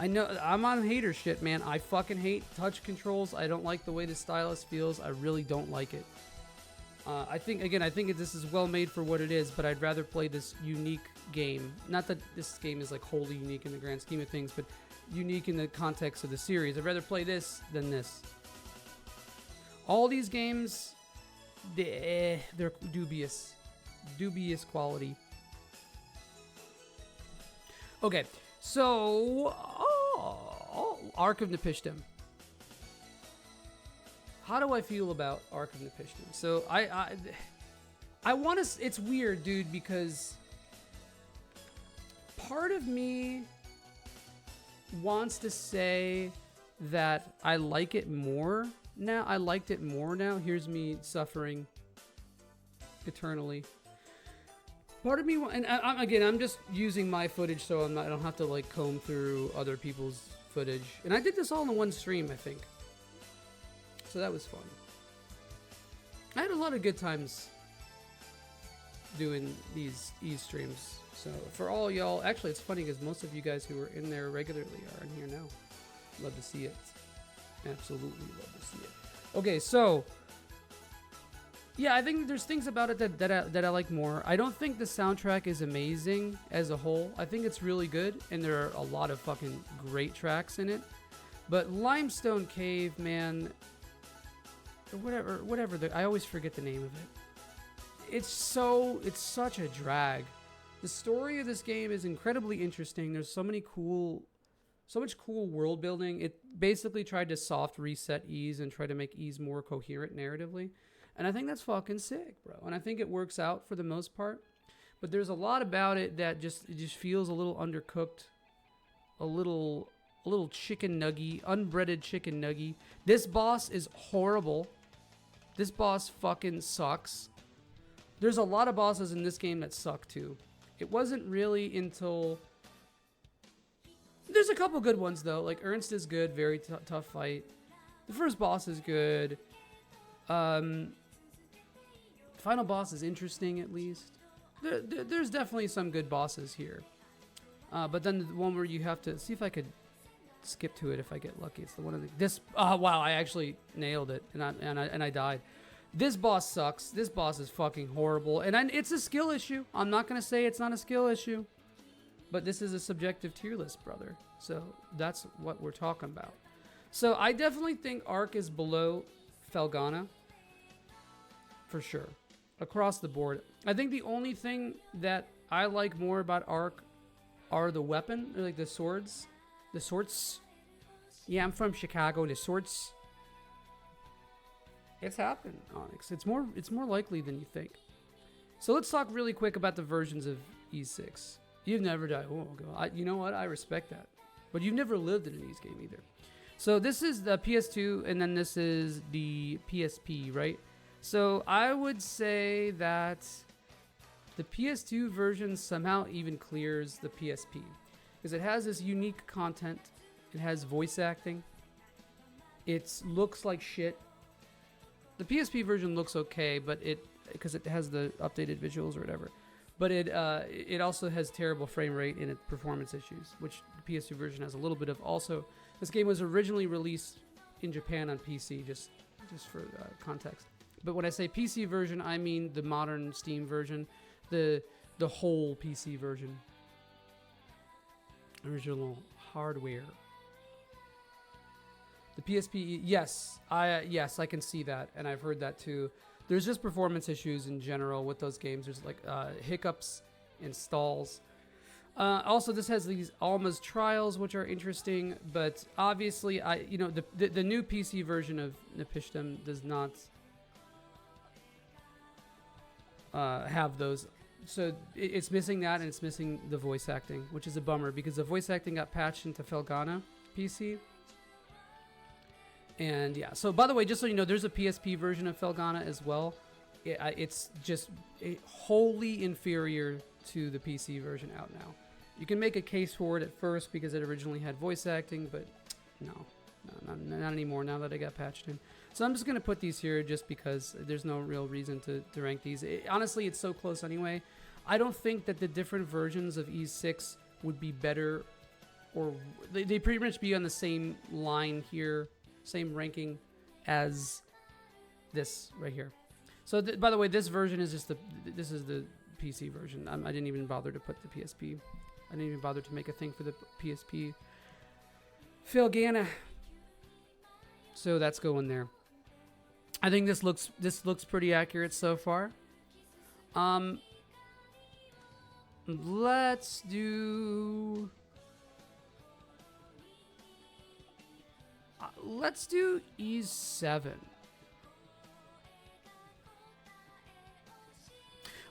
A: I know I'm on hater shit, man. I fucking hate touch controls. I don't like the way the stylus feels. I really don't like it. I think this is well made for what it is, but I'd rather play this unique game. Not that this game is like wholly unique in the grand scheme of things, but unique in the context of the series. I'd rather play this than this. All these games, they're dubious quality. Okay, so Ark of Napishtim. How do I feel about Ark of Napishtim? So I want to. It's weird, dude, because part of me wants to say that I like it more now. I liked it more now. Here's me suffering eternally. Part of me, and I'm just using my footage, so I don't have to like comb through other people's footage. And I did this all in one stream, I think. So that was fun. I had a lot of good times doing these streams. So for all y'all, actually, it's funny because most of you guys who are in there regularly are in here now. Love to see it. Absolutely love to see it. Okay, so yeah, I think there's things about it that I like more. I don't think the soundtrack is amazing as a whole. I think it's really good, and there are a lot of fucking great tracks in it. But Limestone Cave, man, whatever. I always forget the name of it. It's such a drag. The story of this game is incredibly interesting. There's so much cool world building. It basically tried to soft reset Ys and try to make Ys more coherent narratively. And I think that's fucking sick, bro. And I think it works out for the most part. But there's a lot about it that it just feels a little undercooked, a little chicken nuggy, unbreaded chicken nuggy. This boss is horrible. This boss fucking sucks. There's a lot of bosses in this game that suck too. It wasn't really until... There's a couple good ones though. Like Ernst is good, very tough fight. The first boss is good. Final boss is interesting at least. There's definitely some good bosses here. But then the one where you have to see if I could skip to it if I get lucky. It's the one of this. Wow! I actually nailed it, and I died. This boss sucks. This boss is fucking horrible, and it's a skill issue. I'm not gonna say it's not a skill issue, but this is a subjective tier list, brother. So that's what we're talking about. So I definitely think Ark is below Felghana for sure, across the board. I think the only thing that I like more about Ark are the weapon, or like the swords. The swords. Yeah, I'm from Chicago. The swords. It's happened, Onyx. It's more likely than you think. So let's talk really quick about the versions of E6. You've never died. Oh, God. You know what? I respect that. But you've never lived in an Ys game either. So this is the PS2, and then this is the PSP, right? So I would say that the PS2 version somehow even clears the PSP. Because it has this unique content. It has voice acting. It looks like shit. The PSP version looks okay, but because it has the updated visuals or whatever. But it also has terrible frame rate and performance issues, which the PS2 version has a little bit of. Also, this game was originally released in Japan on PC, just for context. But when I say PC version, I mean the modern Steam version, the whole PC version. Original hardware. The PSP, yes, I can see that, and I've heard that too. There's just performance issues in general with those games. There's like hiccups and stalls. Also, this has these Alma's Trials, which are interesting, but obviously, the new PC version of Nepishtim does not have those. So it's missing that, and it's missing the voice acting, which is a bummer because the voice acting got patched into Felghana PC. And yeah, so by the way, just so you know, there's a PSP version of Felghana as well. It's just wholly inferior to the PC version out now. You can make a case for it at first because it originally had voice acting, but no, not anymore now that I got patched in. So I'm just going to put these here just because there's no real reason to rank these. Honestly, it's so close anyway. I don't think that the different versions of E6 would be better, or they pretty much be on the same line here, same ranking as this right here. So by the way, this version is just this is the PC version. I didn't even bother to put the PSP. I didn't even bother to make a thing for the PSP. Felghana. So that's going there. I think this looks pretty accurate so far. Let's do E7.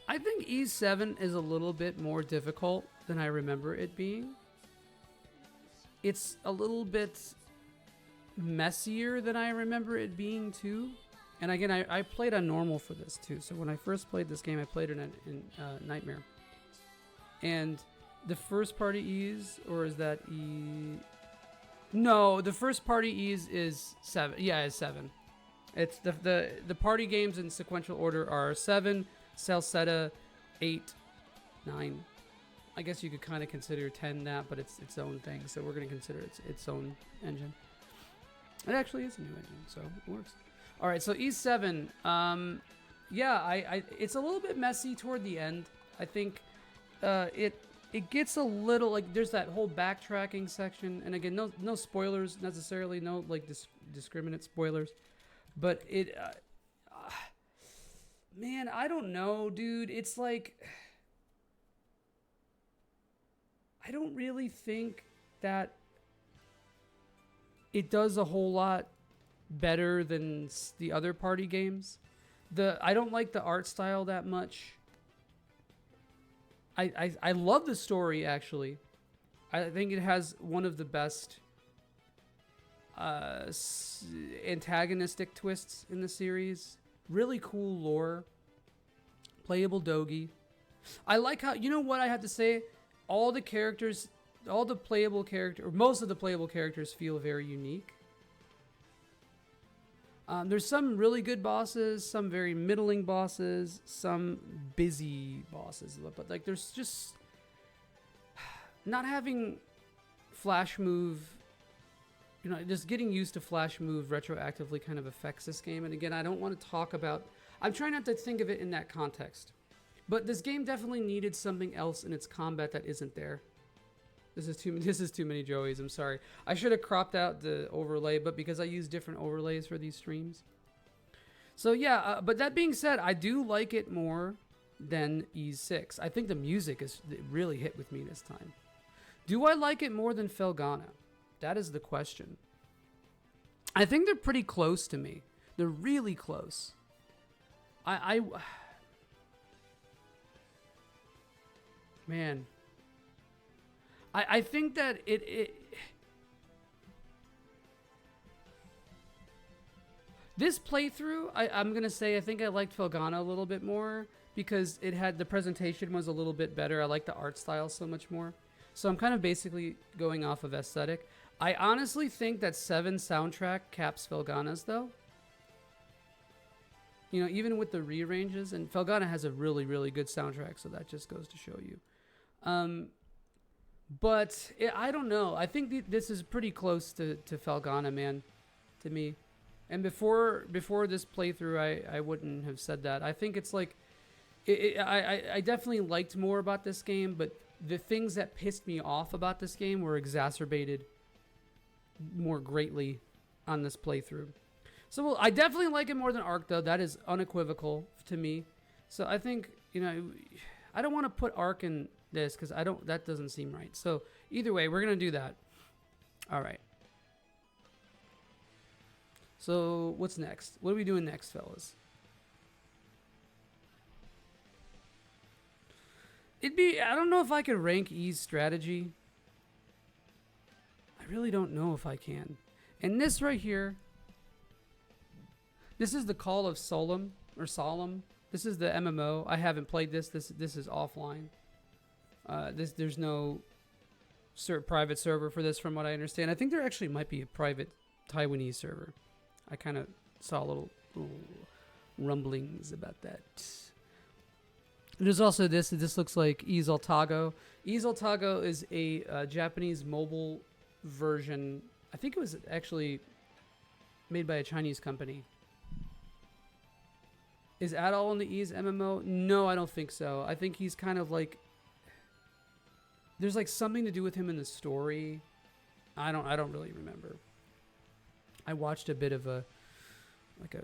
A: I think E7 is a little bit more difficult than I remember it being. It's a little bit messier than I remember it being too. And again, I played on normal for this too. So when I first played this game, I played it in Nightmare. And the first party Ys, or is that E? No, the first party Ys is 7. Yeah, it's 7. It's the party games in sequential order are 7, Salsetta, 8, 9. I guess you could kind of consider 10 that, but it's its own thing. So we're going to consider its own engine. It actually is a new engine, so it works. All right, so E7. Yeah, it's a little bit messy toward the end. I think it gets a little like there's that whole backtracking section, and again, no spoilers necessarily, no like discriminate spoilers, but it, man, I don't know, dude. It's like I don't really think that it does a whole lot better than the other party games. I don't like the art style that much. I love the story, actually. I think it has one of the best antagonistic twists in the series. Really cool lore. Playable Dogi. I like how, you know what I have to say? All the characters, all the playable characters, or most of the playable characters feel very unique. There's some really good bosses, some very middling bosses, some busy bosses. But like, there's just not having flash move. You know, just getting used to flash move retroactively kind of affects this game. And again, I don't want to talk about. I'm trying not to think of it in that context. But this game definitely needed something else in its combat that isn't there. This is too many Joeys. I'm sorry. I should have cropped out the overlay, but because I use different overlays for these streams. So yeah, but that being said, I do like it more than Ys 6. I think the music it really hit with me this time. Do I like it more than Felghana? That is the question. I think they're pretty close to me. They're really close. Man. I think that this playthrough, I'm going to say I think I liked Felghana a little bit more because it had the presentation was a little bit better. I like the art style so much more. So I'm kind of basically going off of aesthetic. I honestly think that 7 soundtrack caps Felghana's though. You know, even with the rearranges, and Felghana has a really, really good soundtrack, so that just goes to show you. But I don't know. I think this is pretty close to Felghana, man, to me. And before this playthrough, I wouldn't have said that. I think it's like, I definitely liked more about this game, but the things that pissed me off about this game were exacerbated more greatly on this playthrough. So well, I definitely like it more than Ark, though. That is unequivocal to me. So I think, you know, I don't want to put Ark in this because that doesn't seem right. So either way, we're going to do that. All right. So what's next? What are we doing next, fellas? I don't know if I could rank Ys strategy. I really don't know if I can. And this right here, this is the Call of Solemn or Solemn. This is the MMO. I haven't played this. This is offline. There's no private server for this, from what I understand. I think there actually might be a private Taiwanese server. I kind of saw little rumblings about that. There's also this. This looks like Ys Altago. Ys Altago is a Japanese mobile version. I think it was actually made by a Chinese company. Is Adol in the Ys MMO? No, I don't think so. I think he's kind of like, there's like something to do with him in the story. I don't really remember. I watched a bit of a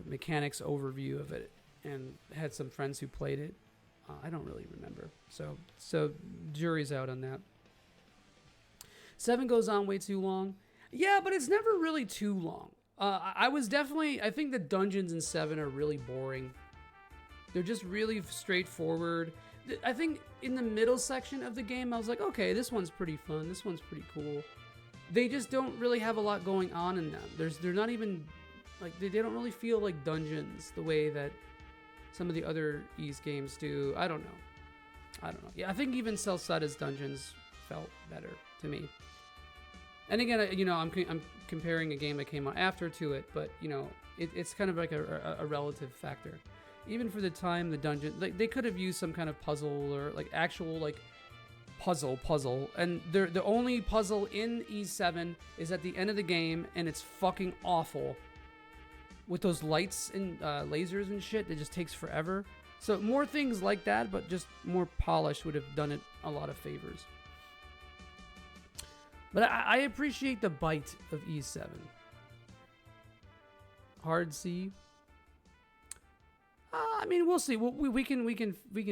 A: mechanics overview of it and had some friends who played it. I don't really remember. So jury's out on that. 7 goes on way too long. Yeah, but it's never really too long. I think the dungeons in 7 are really boring. They're just really straightforward. I think in the middle section of the game, I was like, okay, this one's pretty fun. This one's pretty cool. They just don't really have a lot going on in them. They're not even, like, they don't really feel like dungeons the way that some of the other Ys games do. I don't know. Yeah, I think even Celcetta's dungeons felt better to me. And again, you know, I'm comparing a game that came out after to it, but, you know, it's kind of like a relative factor. even for the time, the dungeon, like they could have used some kind of puzzle or like actual like puzzle. And the only puzzle in E7 is at the end of the game, and it's fucking awful. With those lights and lasers and shit, it just takes forever. So more things like that, but just more polished would have done it a lot of favors. But I appreciate the bite of E7. Hard C. I mean, we'll see. We can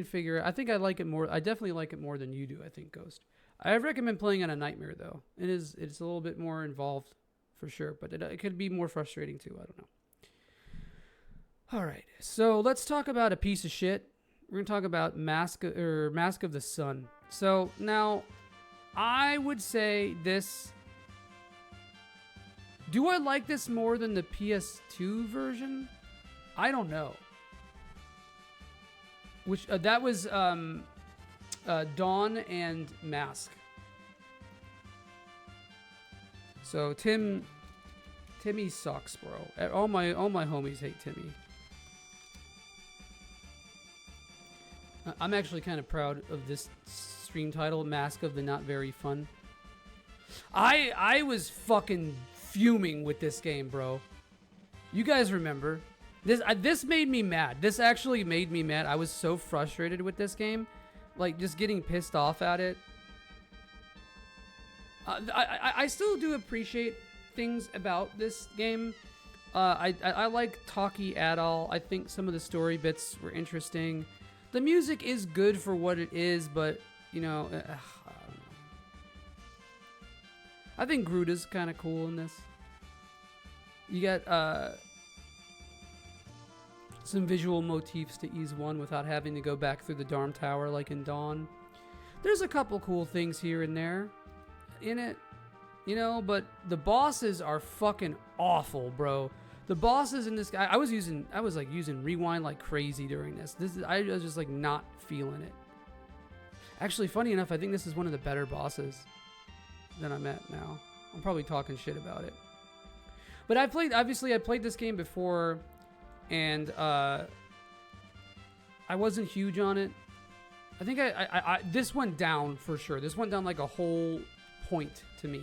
A: figure it. I think I like it more. I definitely like it more than you do. I think Ghost. I recommend playing on a Nightmare though. It's a little bit more involved for sure, but it could be more frustrating too. I don't know. All right, so let's talk about a piece of shit. We're gonna talk about Mask of the Sun. So now, I would say this. Do I like this more than the PS2 version? I don't know. Which that was Dawn and Mask. So Timmy sucks, bro. All my homies hate Timmy. I'm actually kind of proud of this stream title, Mask of the Not Very Fun. I was fucking fuming with this game, bro. You guys remember? This made me mad. This actually made me mad. I was so frustrated with this game. Like, just getting pissed off at it. I still do appreciate things about this game. I like Taki Adol. I think some of the story bits were interesting. The music is good for what it is, but, you know, I don't know. I think Gruda's kind of cool in this. You got some visual motifs to ease one without having to go back through the Darm Tower like in Dawn. There's a couple cool things here and there in it, you know, but the bosses are fucking awful, bro. The bosses in this guy, I was using rewind like crazy during this. I was just like not feeling it. Actually, funny enough, I think this is one of the better bosses than I'm at now. I'm probably talking shit about it. But I played this game before, and I wasn't huge on it. I think this went down for sure. This went down like a whole point to me.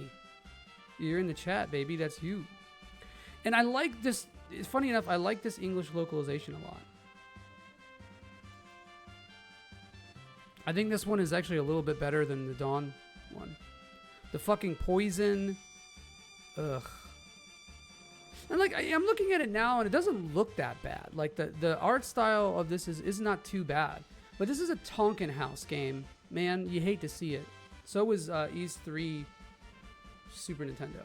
A: You're in the chat, baby. That's you. And I like this. It's funny enough, I like this English localization a lot. I think this one is actually a little bit better than the Dawn one. The fucking poison. Ugh. And like, I'm looking at it now and it doesn't look that bad. Like the art style of this is not too bad. But this is a Tonkin House game. Man, you hate to see it. So was Ys 3 Super Nintendo.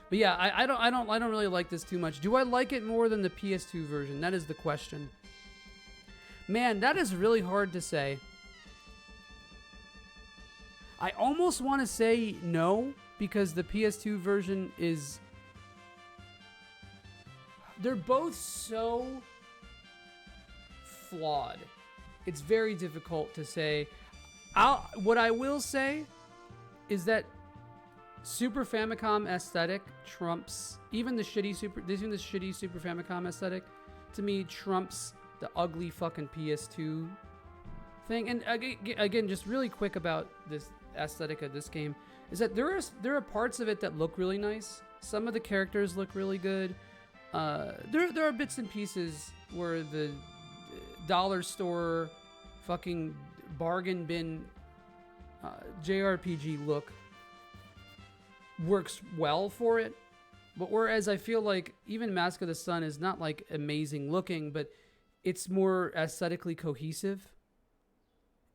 A: But yeah, I don't really like this too much. Do I like it more than the PS2 version? That is the question. Man, that is really hard to say. I almost want to say no, because the PS2 version is... They're both so flawed. It's very difficult to say. What I will say is that Super Famicom aesthetic trumps even the shitty Super Famicom aesthetic. To me, trumps the ugly fucking PS2 thing. And again, just really quick about this aesthetic of this game is that there are parts of it that look really nice. Some of the characters look really good. There are bits and pieces where the dollar store fucking bargain bin JRPG look works well for it. But whereas I feel like even Mask of the Sun is not like amazing looking, but it's more aesthetically cohesive.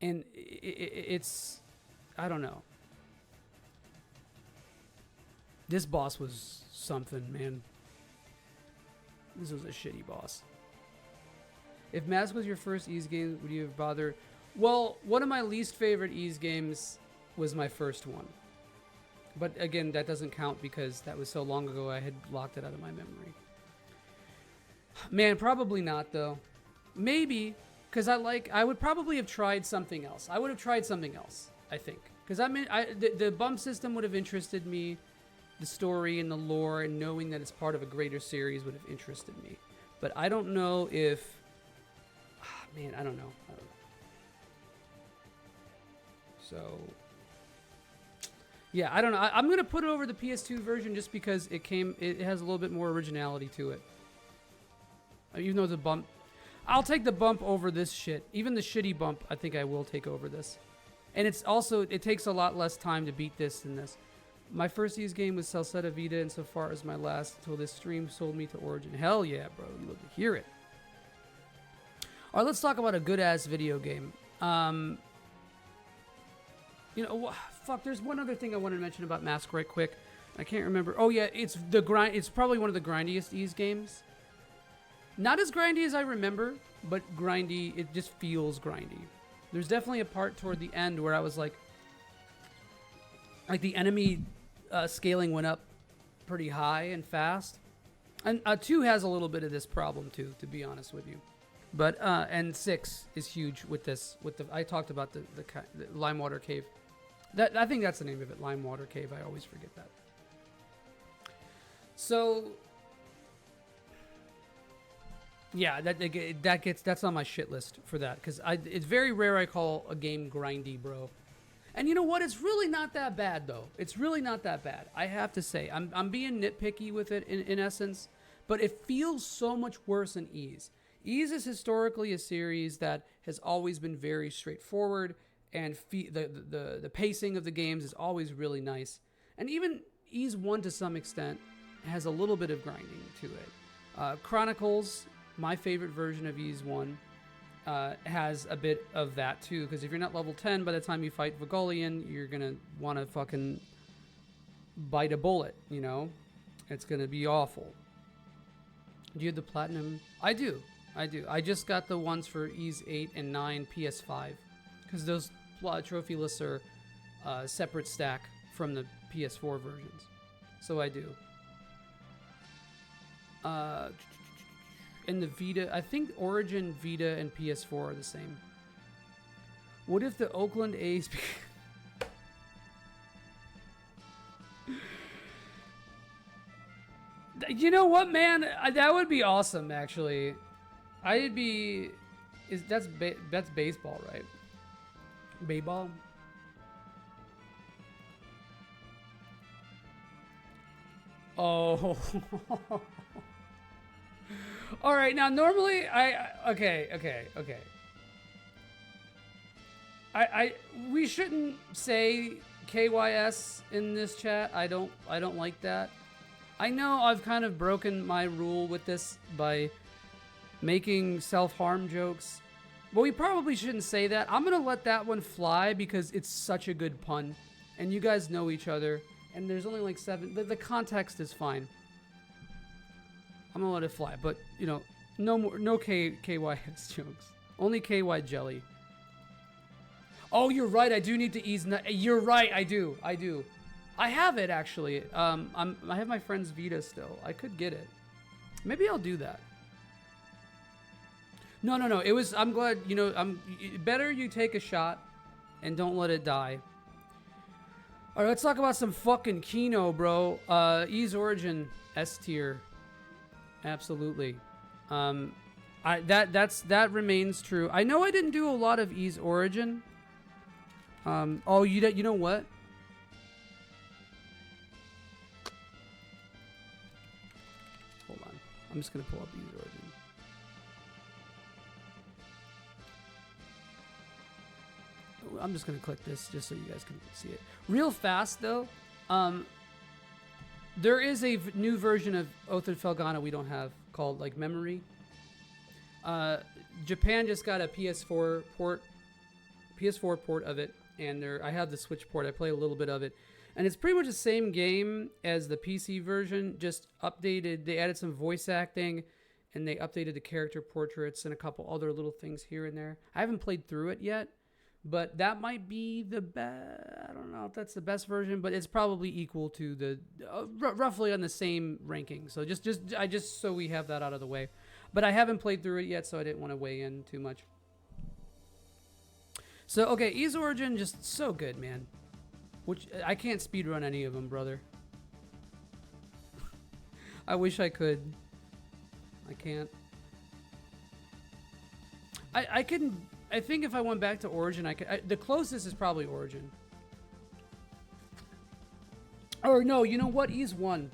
A: And it's, I don't know. This boss was something, man. This was a shitty boss. If Mask was your first Ys game, would you have bothered? Well, one of my least favorite Ys games was my first one. But again, that doesn't count because that was so long ago I had blocked it out of my memory. Man, probably not though. Maybe, because I would probably have tried something else. I would have tried something else, I think. Because the bump system would have interested me. The story and the lore and knowing that it's part of a greater series would have interested me. But I don't know if... man, I don't know. So... yeah, I don't know. I'm going to put it over the PS2 version just because it has a little bit more originality to it. Even though the bump... I'll take the bump over this shit. Even the shitty bump, I think I will take over this. And it's also... it takes a lot less time to beat this than this. My first Ys game was Salsetta Vita, and so far as my last until this stream sold me to Origin. Hell yeah, bro. You love to hear it. Alright, let's talk about a good-ass video game. You know, fuck, there's one other thing I wanted to mention about Mask right quick. I can't remember. Oh yeah, it's probably one of the grindiest Ys games. Not as grindy as I remember, but grindy. It just feels grindy. There's definitely a part toward the end where I was like the enemy scaling went up pretty high and fast. And 2 has a little bit of this problem too, to be honest with you. But and 6 is huge with this. I talked about the Limewater Cave. I think that's the name of it, Limewater Cave. I always forget that. So yeah, that's on my shit list for that, because it's very rare I call a game grindy, bro. And you know what? It's really not that bad though. It's really not that bad. I have to say, I'm being nitpicky with it in essence, but it feels so much worse than Ys. Ys is historically a series that has always been very straightforward, and the pacing of the games is always really nice. And even Ys 1 to some extent has a little bit of grinding to it. Chronicles, my favorite version of Ys 1, has a bit of that too, because if you're not level 10 by the time you fight Vogolian, you're going to want to fucking bite a bullet, you know? It's going to be awful. Do you have the platinum? I do. I just got the ones for Ys 8 and 9 PS5, because those trophy lists are separate stack from the PS4 versions. So I do. In the Vita, I think Origin, Vita, and PS4 are the same. What if the Oakland A's... You know what, man? That would be awesome, actually. I'd be... That's baseball, right? Baseball? Oh. All right, now normally okay. We shouldn't say KYS in this chat. I don't like that. I know I've kind of broken my rule with this by making self-harm jokes, but we probably shouldn't say that. I'm gonna let that one fly because it's such a good pun, and you guys know each other, and there's only like 7. The context is fine. I'm gonna let it fly, but you know, no KYS jokes. Only KY jelly. Oh, you're right. I do need to ease. You're right. I do. I have it actually. I have my friend's Vita still. I could get it. Maybe I'll do that. No. It was. I'm glad. You know. Better you take a shot, and don't let it die. All right. Let's talk about some fucking Kino, bro. Ys Origin S tier. Absolutely. That remains true. I know I didn't do a lot of Ys Origin. Oh, you know what? Hold on. I'm just gonna pull up Ys Origin. I'm just gonna click this just so you guys can see it real fast, though. There is a new version of Oath of Felghana we don't have called like Memory. Japan just got a PS4 port of it, and I have the Switch port. I play a little bit of it, and it's pretty much the same game as the PC version, just updated. They added some voice acting, and they updated the character portraits and a couple other little things here and there. I haven't played through it yet, but that might be the best. I don't know if that's the best version, but it's probably equal to the roughly on the same ranking. So just so we have that out of the way. But I haven't played through it yet, so I didn't want to weigh in too much. So okay, Ys Origin just so good, man. Which I can't speedrun any of them, brother. I wish I could. I can't. I think if I went back to Origin, the closest is probably Origin. Or no, you know what? Ease 1.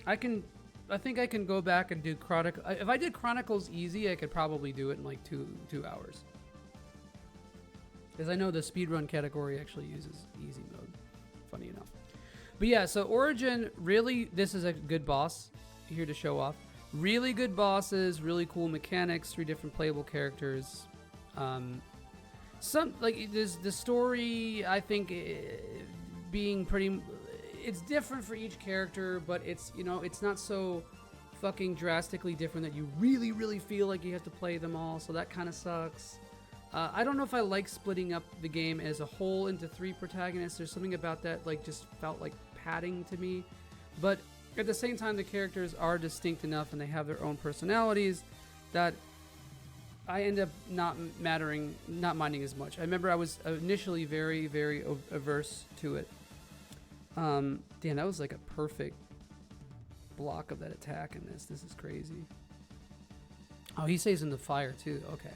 A: I think I can go back and do Chronicle. If I did Chronicles easy, I could probably do it in like two hours. Because I know the speedrun category actually uses easy mode. Funny enough. But yeah, so Origin, really, this is a good boss here to show off. Really good bosses, really cool mechanics, 3 different playable characters. Some, like, the story, I think, being pretty... It's different for each character, but it's, you know, it's not so fucking drastically different that you really, really feel like you have to play them all, so that kind of sucks. I don't know if I like splitting up the game as a whole into 3 protagonists. There's something about that, like, just felt like padding to me. But at the same time, the characters are distinct enough and they have their own personalities that I end up not minding as much. I remember I was initially very, very averse to it. Damn, that was like a perfect block of that attack in this. This is crazy. Oh, he stays in the fire too. Okay.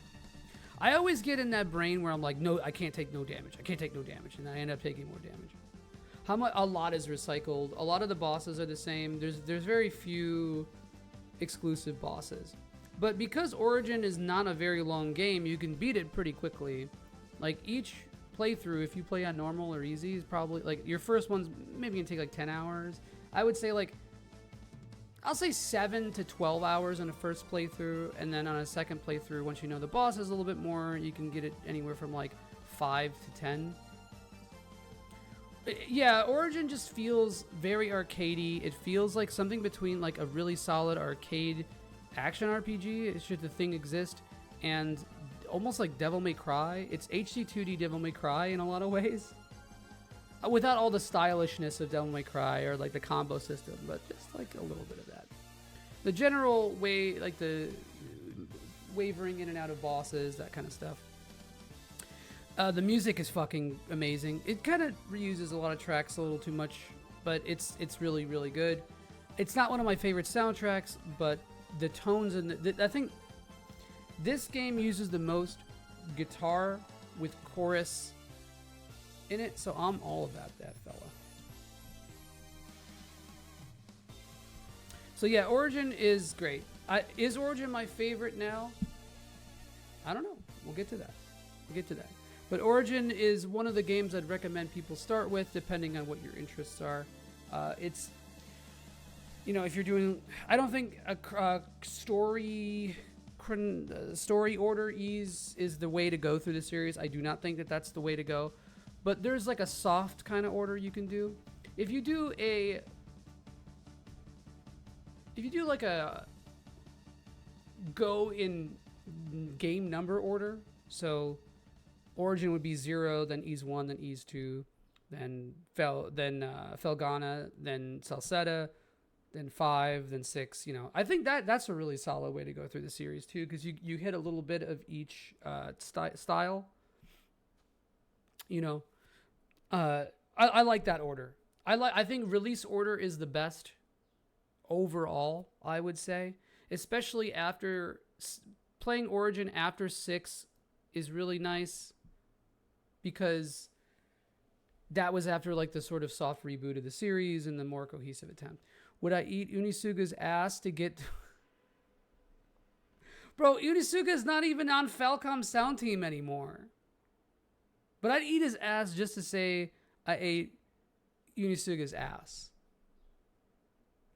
A: I always get in that brain where I'm like, no, I can't take no damage. I can't take no damage. And I end up taking more damage. How much? A lot is recycled. A lot of the bosses are the same. There's very few exclusive bosses. But because Origin is not a very long game, you can beat it pretty quickly. Like each playthrough, if you play on normal or easy, is probably like your first one's maybe gonna take like 10 hours. I would say like, I'll say 7 to 12 hours on a first playthrough, and then on a second playthrough, once you know the bosses a little bit more, you can get it anywhere from like 5 to 10. Yeah, Origin just feels very arcadey. It feels like something between like a really solid arcade action RPG, should the thing exist, and almost like Devil May Cry. It's HD2D Devil May Cry in a lot of ways. Without all the stylishness of Devil May Cry or like the combo system, but just like a little bit of that. The general way, like the wavering in and out of bosses, that kind of stuff. The music is fucking amazing. It kind of reuses a lot of tracks a little too much, but it's really, really good. It's not one of my favorite soundtracks, but the tones and I think this game uses the most guitar with chorus in it, so I'm all about that fella. So yeah, Origin is great. Is Origin my favorite now? I don't know. We'll get to that. But Origin is one of the games I'd recommend people start with, depending on what your interests are. It's, you know, if you're doing, I don't think a story order ease is the way to go through the series. I do not think that that's the way to go. But there's like a soft kind of order you can do. If you do like a go in game number order, so Origin would be 0, then Ease 1, then Ease 2, then Felghana, then Salsetta, then 5, then 6. You know, I think that's a really solid way to go through the series too, because you hit a little bit of each style. You know, I like that order. I think release order is the best overall, I would say, especially after playing Origin after 6 is really nice, because that was after like the sort of soft reboot of the series and the more cohesive attempt. Would I eat Unisuga's ass to get... Bro, Unisuga's not even on Falcom's sound team anymore. But I'd eat his ass just to say I ate Unisuga's ass.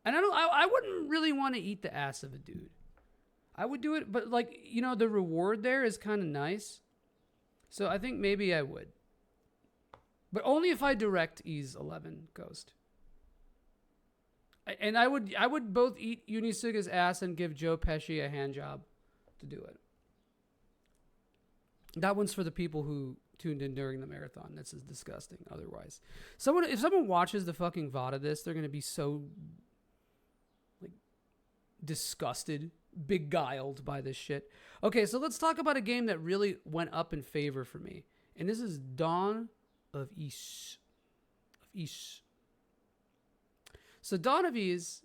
A: And I wouldn't really want to eat the ass of a dude. I would do it, but like, you know, the reward there is kind of nice. So I think maybe I would. But only if I direct Ease 11 Ghost. And I would both eat Unisuga's ass and give Joe Pesci a hand job to do it. That one's for the people who tuned in during the marathon. This is disgusting otherwise. If someone watches the fucking VOD of this, they're going to be so like disgusted, beguiled by this shit. Okay, so let's talk about a game that really went up in favor for me. And this is Dawn of Ys. So Dawn of Ys,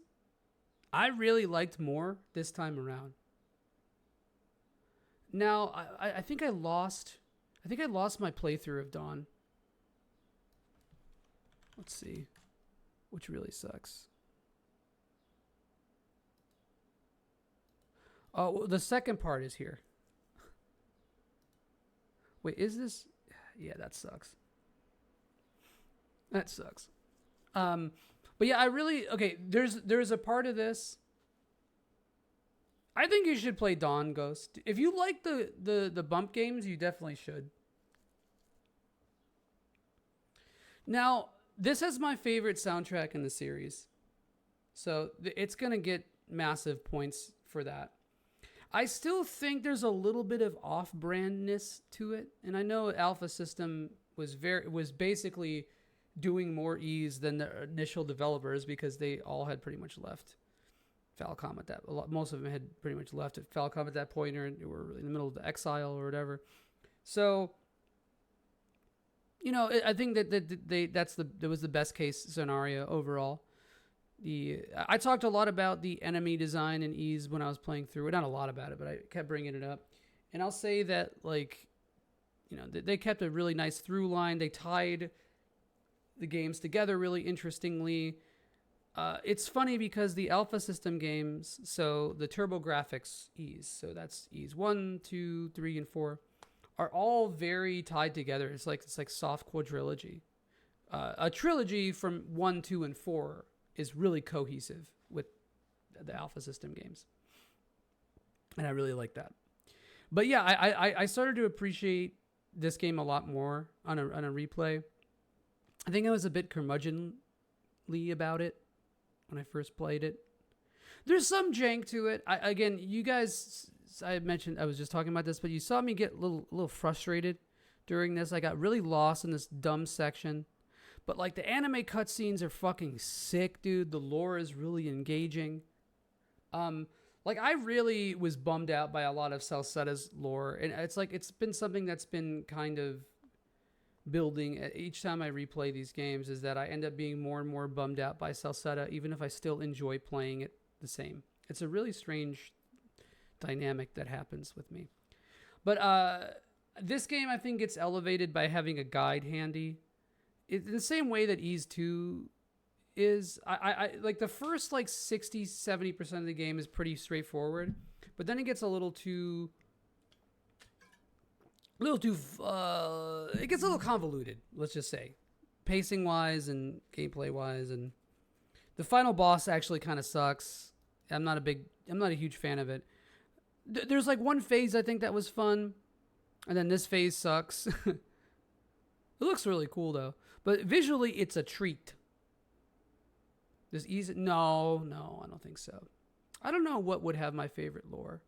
A: I really liked more this time around. Now, I think I lost my playthrough of Dawn. Let's see. Which really sucks. Oh, well, the second part is here. Wait, is this? Yeah, that sucks. That sucks. But yeah, I really okay. There's a part of this. I think you should play Dawn Ghost. If you like the bump games, you definitely should. Now, this is my favorite soundtrack in the series, so it's gonna get massive points for that. I still think there's a little bit of off-brandness to it, and I know Alpha System was basically doing more Ys than the initial developers because they all had pretty much left Falcom at that. Most of them had pretty much left at Falcom at that point, or were in the middle of the exile or whatever. So, you know, I think that was the best case scenario overall. I talked a lot about the enemy design and Ys when I was playing through it. Not a lot about it, but I kept bringing it up. And I'll say that, like, you know, they kept a really nice through line. They tied the games together really interestingly. It's funny because the Alpha System games, so the TurboGrafx Ys, so that's Ys 1, 2, 3, and 4, are all very tied together. It's like soft quadrilogy. A trilogy from 1, 2, and 4 is really cohesive with the Alpha System games. And I really like that. But yeah, I started to appreciate this game a lot more on a replay. I think I was a bit curmudgeonly about it when I first played it. There's some jank to it. Again, you guys, I mentioned, I was just talking about this, but you saw me get a little frustrated during this. I got really lost in this dumb section. But like the anime cutscenes are fucking sick, dude. The lore is really engaging. Like I really was bummed out by a lot of Salsetta's lore, and it's like it's been something that's been kind of building each time I replay these games, is that I end up being more and more bummed out by Salsetta, even if I still enjoy playing it the same. It's a really strange dynamic that happens with me. But this game, I think, gets elevated by having a guide handy. In the same way that Ys 2 is, I like the first like 60-70% of the game is pretty straightforward, but then it gets a little too it gets a little convoluted, let's just say, pacing wise and gameplay wise, and the final boss actually kind of sucks. I'm not a huge fan of it. There's like one phase I think that was fun, and then this phase sucks. It looks really cool though, but visually it's a treat. This easy? No, I don't think so. I don't know what would have my favorite lore.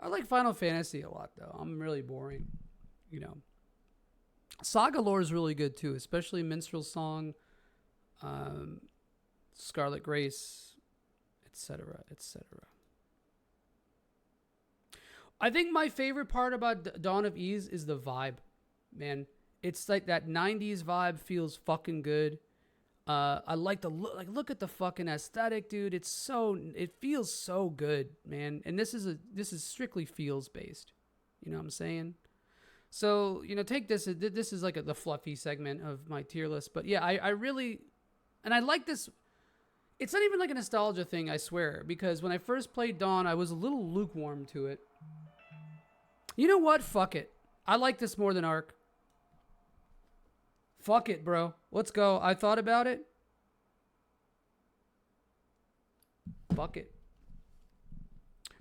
A: I like Final Fantasy a lot though. I'm really boring, you know. Saga lore is really good too, especially Minstrel Song, Scarlet Grace, etc., etc. I think my favorite part about Dawn of Ys is the vibe, man. It's like that 90s vibe feels fucking good. I like the look. Like, look at the fucking aesthetic, dude. It feels so good, man. And this is strictly feels based. You know what I'm saying? So, you know, take this. This is like the fluffy segment of my tier list. But yeah, I really, and I like this. It's not even like a nostalgia thing, I swear, because when I first played Dawn, I was a little lukewarm to it. You know what? Fuck it. I like this more than Ark. Fuck it, bro. Let's go. I thought about it. Fuck it.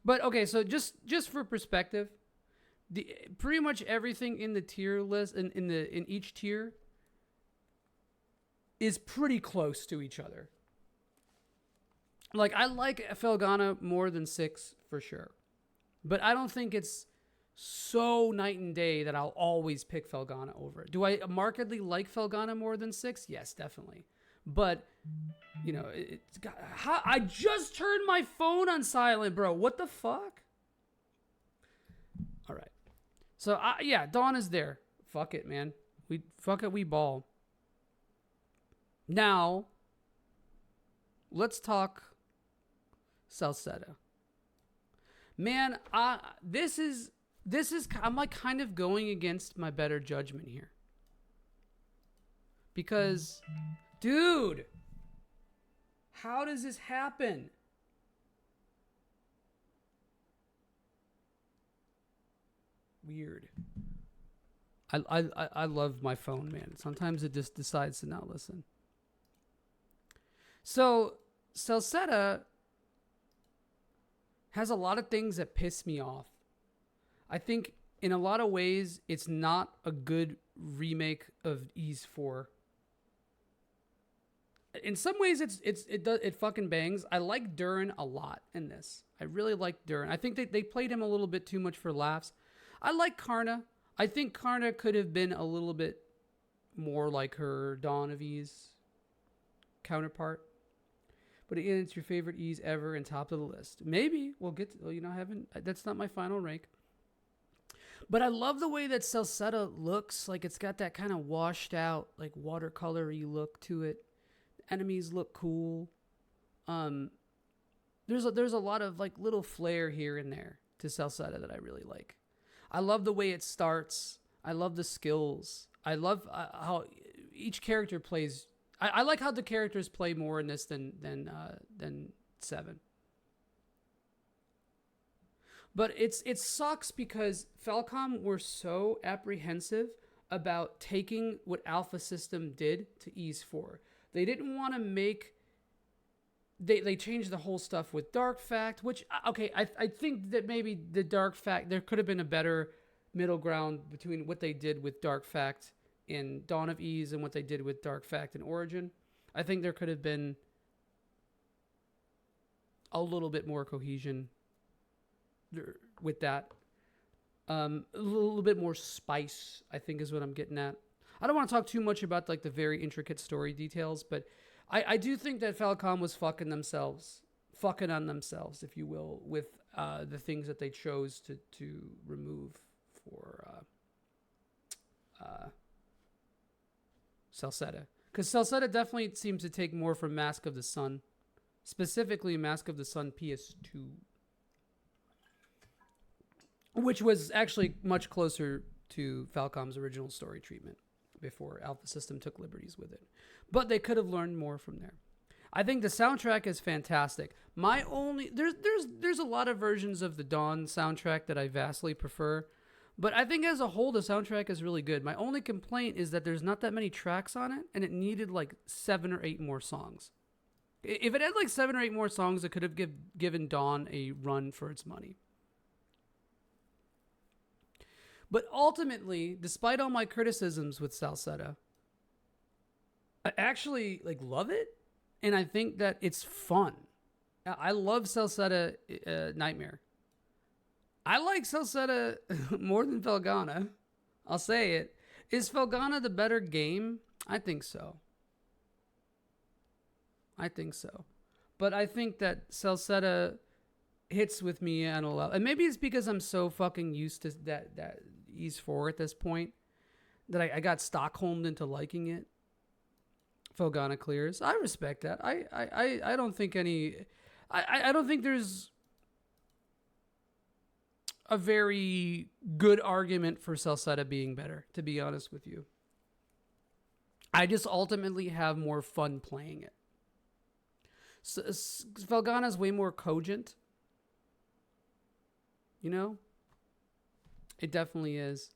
A: But okay, so just for perspective, pretty much everything in the tier list in each tier is pretty close to each other. Like I like Felghana more than 6 for sure. But I don't think it's so night and day that I'll always pick Felghana over. Do I markedly like Felghana more than 6? Yes, definitely. But, you know, I just turned my phone on silent, bro. What the fuck? All right. So, yeah, Dawn is there. Fuck it, man. We ball. Now, let's talk Salsetta. Man, this is I'm like kind of going against my better judgment here. Because, dude, how does this happen? Weird. I love my phone, man. Sometimes it just decides to not listen. So, Celceta has a lot of things that piss me off. I think in a lot of ways, it's not a good remake of Ys 4. In some ways, it fucking bangs. I like Durin a lot in this. I really like Durin. I think they played him a little bit too much for laughs. I like Karna. I think Karna could have been a little bit more like her Dawn of Ys counterpart. But again, it's your favorite Ys ever and top of the list. Maybe we'll get to, that's not my final rank. But I love the way that Celceta looks. Like it's got that kind of washed out, like watercolory look to it. Enemies look cool. There's a lot of like little flair here and there to Celceta that I really like. I love the way it starts. I love the skills. I love how each character plays. I like how the characters play more in this than 7. But it sucks because Falcom were so apprehensive about taking what Alpha System did to Ys 4. They didn't want to make... They changed the whole stuff with Dark Fact, which, okay, I think that maybe the Dark Fact, there could have been a better middle ground between what they did with Dark Fact in Dawn of Ys and what they did with Dark Fact in Origin. I think there could have been a little bit more cohesion with that. A little bit more spice, I think, is what I'm getting at. I don't want to talk too much about like the very intricate story details, but I do think that Falcom was fucking on themselves, if you will, with the things that they chose to remove for Celceta. Because Celceta definitely seems to take more from Mask of the Sun, specifically Mask of the Sun PS2, which was actually much closer to Falcom's original story treatment before Alpha System took liberties with it. But they could have learned more from there. I think the soundtrack is fantastic. There's a lot of versions of the Dawn soundtrack that I vastly prefer, but I think as a whole the soundtrack is really good. My only complaint is that there's not that many tracks on it, and it needed like 7 or 8 more songs. If it had like 7 or 8 more songs, it could have given Dawn a run for its money. But ultimately, despite all my criticisms with Celceta, I actually like love it, and I think that it's fun. I love Celceta Nightmare. I like Celceta more than Felghana. I'll say it. Is Felghana the better game? I think so. But I think that Celceta hits with me on a level. And maybe it's because I'm so fucking used to that Ys 4 at this point that I got Stockholmed into liking it. Felghana clears. I respect that. I don't think I don't think there's a very good argument for Celceta being better, to be honest with you. I just ultimately have more fun playing it. So, Felghana is way more cogent. You know? It definitely is.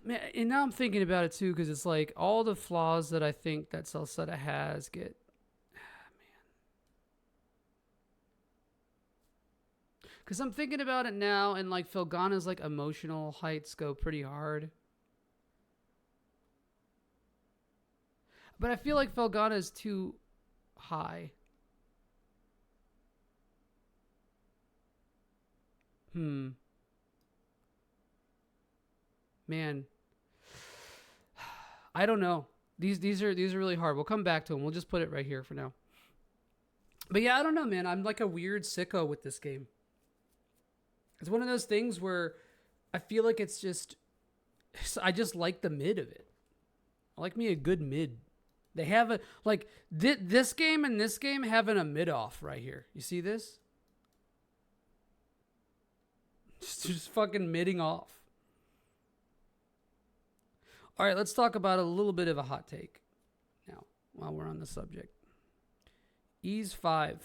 A: Man, and now I'm thinking about it too, because it's like all the flaws that I think that Celceta has get... Because I'm thinking about it now, and like Felghana's like emotional heights go pretty hard. But I feel like Felghana is too high. Man, I don't know. These are really hard. We'll come back to them. We'll just put it right here for now. But yeah, I don't know, man. I'm like a weird sicko with this game. It's one of those things where I feel like it's just... I just like the mid of it. I like me a good mid. They have a... Like, this game and this game having a mid-off right here. You see this? just fucking midding off. All right, let's talk about a little bit of a hot take now while we're on the subject. Ease 5.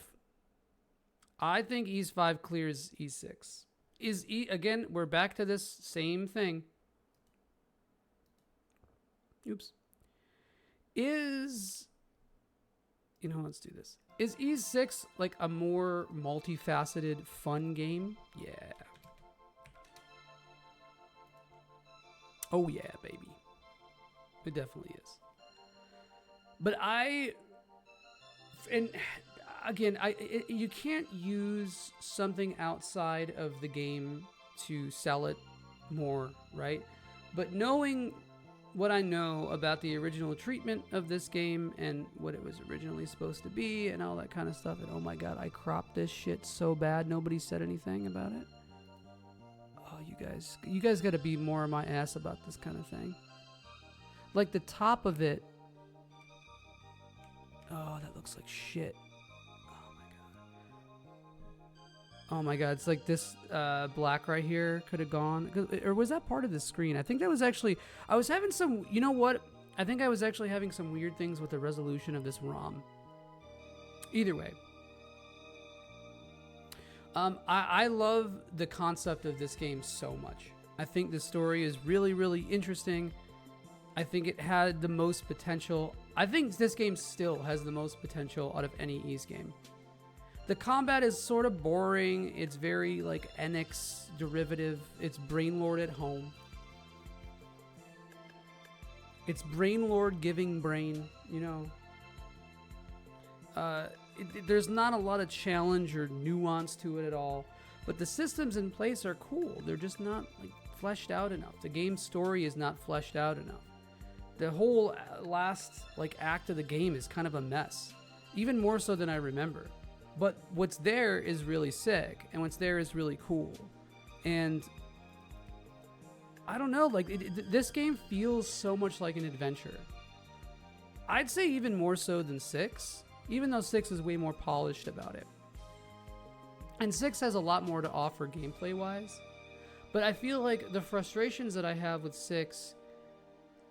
A: I think Ease 5 clears Ease 6. Again, we're back to this same thing. Oops. Let's do this. Is Ease 6 like a more multifaceted, fun game? Yeah. Oh yeah, baby. It definitely is. But you can't use something outside of the game to sell it more, right? But knowing what I know about the original treatment of this game and what it was originally supposed to be and all that kind of stuff, and oh my god, I cropped this shit so bad nobody said anything about it. Oh, you guys gotta be more on my ass about this kind of thing. Like the top of it. Oh, that looks like shit. Oh my god, it's like this black right here could have gone. Or was that part of the screen? I think that was actually... I was having some... You know what? I think I was actually having some weird things with the resolution of this ROM. Either way. I love the concept of this game so much. I think the story is really, really interesting. I think it had the most potential. I think this game still has the most potential out of any Ys game. The combat is sort of boring. It's very like NX derivative. It's Brainlord at home. It's Brainlord giving brain, you know. There's not a lot of challenge or nuance to it at all. But the systems in place are cool. They're just not like fleshed out enough. The game story is not fleshed out enough. The whole last like act of the game is kind of a mess. Even more so than I remember. But what's there is really sick, and what's there is really cool. And I don't know, like this game feels so much like an adventure. I'd say even more so than 6, even though 6 is way more polished about it. And 6 has a lot more to offer gameplay-wise. But I feel like the frustrations that I have with 6,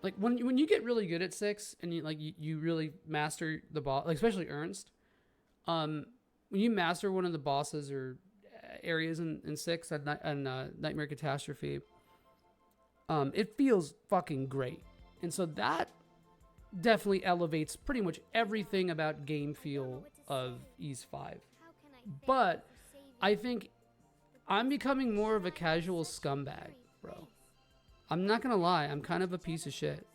A: like when you get really good at 6 and you really master the boss, like especially Ernst, when you master one of the bosses or areas in 6 and Nightmare Catastrophe, it feels fucking great. And so that definitely elevates pretty much everything about game feel of Ys 5. But I think I'm becoming more of a casual scumbag, bro. I'm not gonna lie, I'm kind of a piece of shit.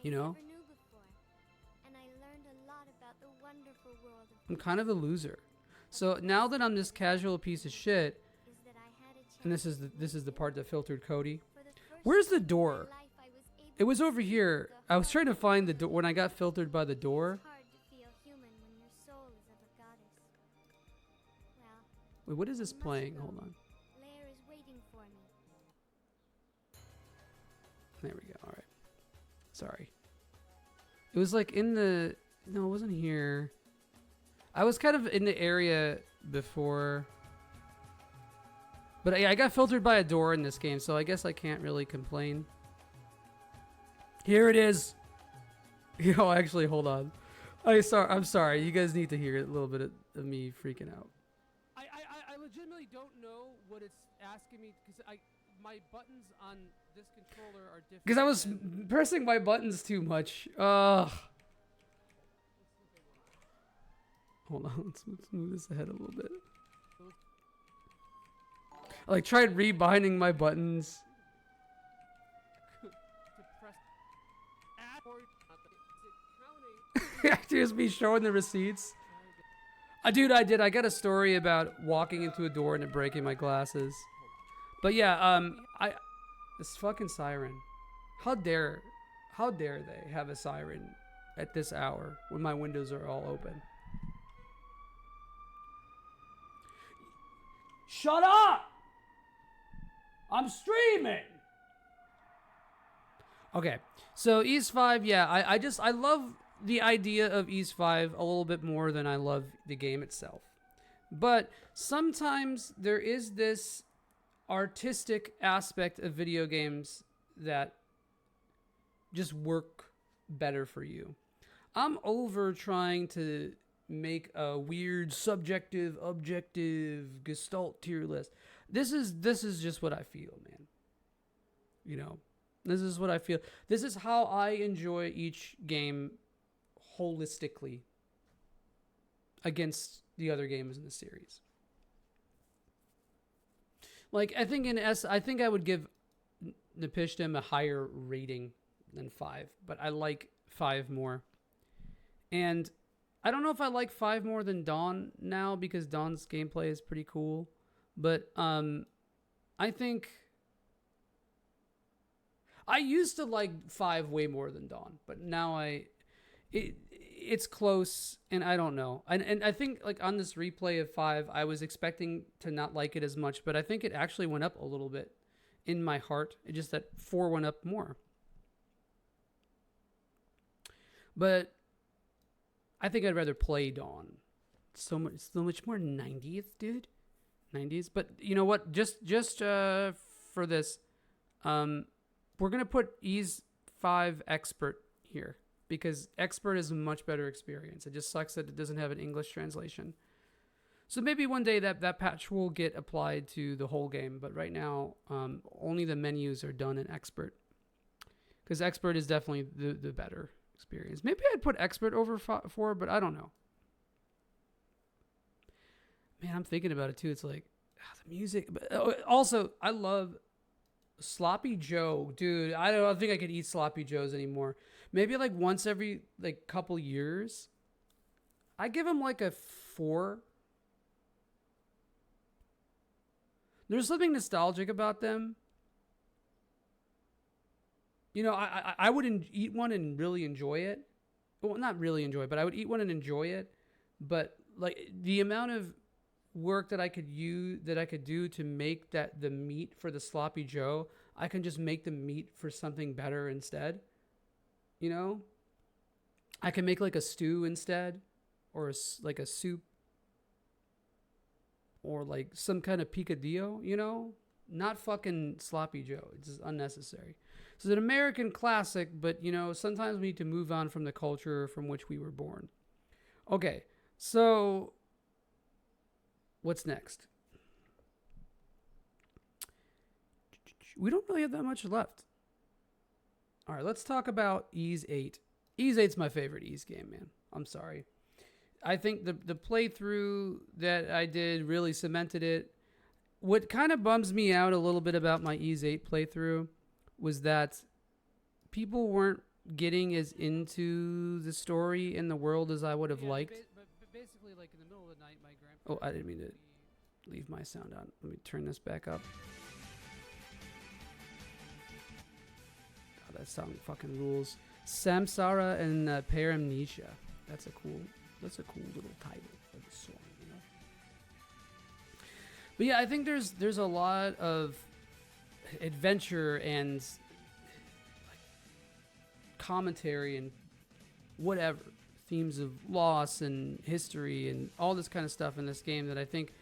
A: You know? I'm kind of a loser. So now that I'm this casual piece of shit, and this is the part that filtered Cody. Where's the door? It was over here. I was trying to find the door when I got filtered by the door. Wait, what is this playing? Hold on. There we go. All right. Sorry. It was like in the... No, it wasn't here. I was kind of in the area before. But I got filtered by a door in this game, so I guess I can't really complain. Here it is. Yo, actually, hold on. I'm sorry. You guys need to hear a little bit of me freaking out. I legitimately don't know what it's asking me because my buttons on this controller are different. Because I was pressing my buttons too much. Ugh. Hold on, let's move this ahead a little bit. I like tried rebinding my buttons. Just me showing the receipts. Dude, I did. I got a story about walking into a door and it breaking my glasses. But yeah, this fucking siren. How dare they have a siren at this hour when my windows are all open? Shut up! I'm streaming! Okay, so Ys 5, yeah, I love the idea of Ys 5 a little bit more than I love the game itself. But sometimes there is this artistic aspect of video games that just work better for you. I'm over trying to make a weird subjective, objective gestalt tier list. This is just what I feel, man. You know, this is what I feel. This is how I enjoy each game holistically against the other games in the series. Like I think I think I would give Napishtim a higher rating than 5, but I like 5 more. And I don't know if I like 5 more than Dawn now because Dawn's gameplay is pretty cool, but I think I used to like 5 way more than Dawn, but now it's close, and I don't know. And I think like on this replay of 5, I was expecting to not like it as much, but I think it actually went up a little bit in my heart. It just that 4 went up more. But I think I'd rather play Dawn. So much more 90th, dude. 90s. But you know what? Just for this, we're gonna put Ease 5 Expert here because Expert is a much better experience. It just sucks that it doesn't have an English translation. So maybe one day that patch will get applied to the whole game. But right now, only the menus are done in Expert because Expert is definitely the better experience. Maybe I'd put Expert over 4, but I don't know. Man, I'm thinking about it too. It's like the music. But also, I love Sloppy Joe, dude. I don't think I could eat Sloppy Joes anymore. Maybe like once every like couple years. I give them like a 4. There's something nostalgic about them. You know, I wouldn't eat one and really enjoy it. Well, not really enjoy it, but I would eat one and enjoy it. But like the amount of work that I could do to make the meat for the Sloppy Joe, I can just make the meat for something better instead. You know, I can make like a stew instead, or like a soup, or like some kind of picadillo. You know, not fucking Sloppy Joe. It's just unnecessary. It's an American classic, but you know, sometimes we need to move on from the culture from which we were born. Okay, so what's next? We don't really have that much left. All right, let's talk about Ease 8. Ease 8's my favorite Ease game, man. I'm sorry. I think the playthrough that I did really cemented it. What kind of bums me out a little bit about my Ease 8 playthrough was that people weren't getting as into the story and the world as I would have liked. But basically, like in the middle of the night, my grandpa... Oh, I didn't mean to leave my sound on. Let me turn this back up. God, that song fucking rules. Samsara and Paramnesia. That's a cool little title of the song, you know. But yeah, I think there's a lot of adventure and like commentary and whatever themes of loss and history and all this kind of stuff in this game that I think,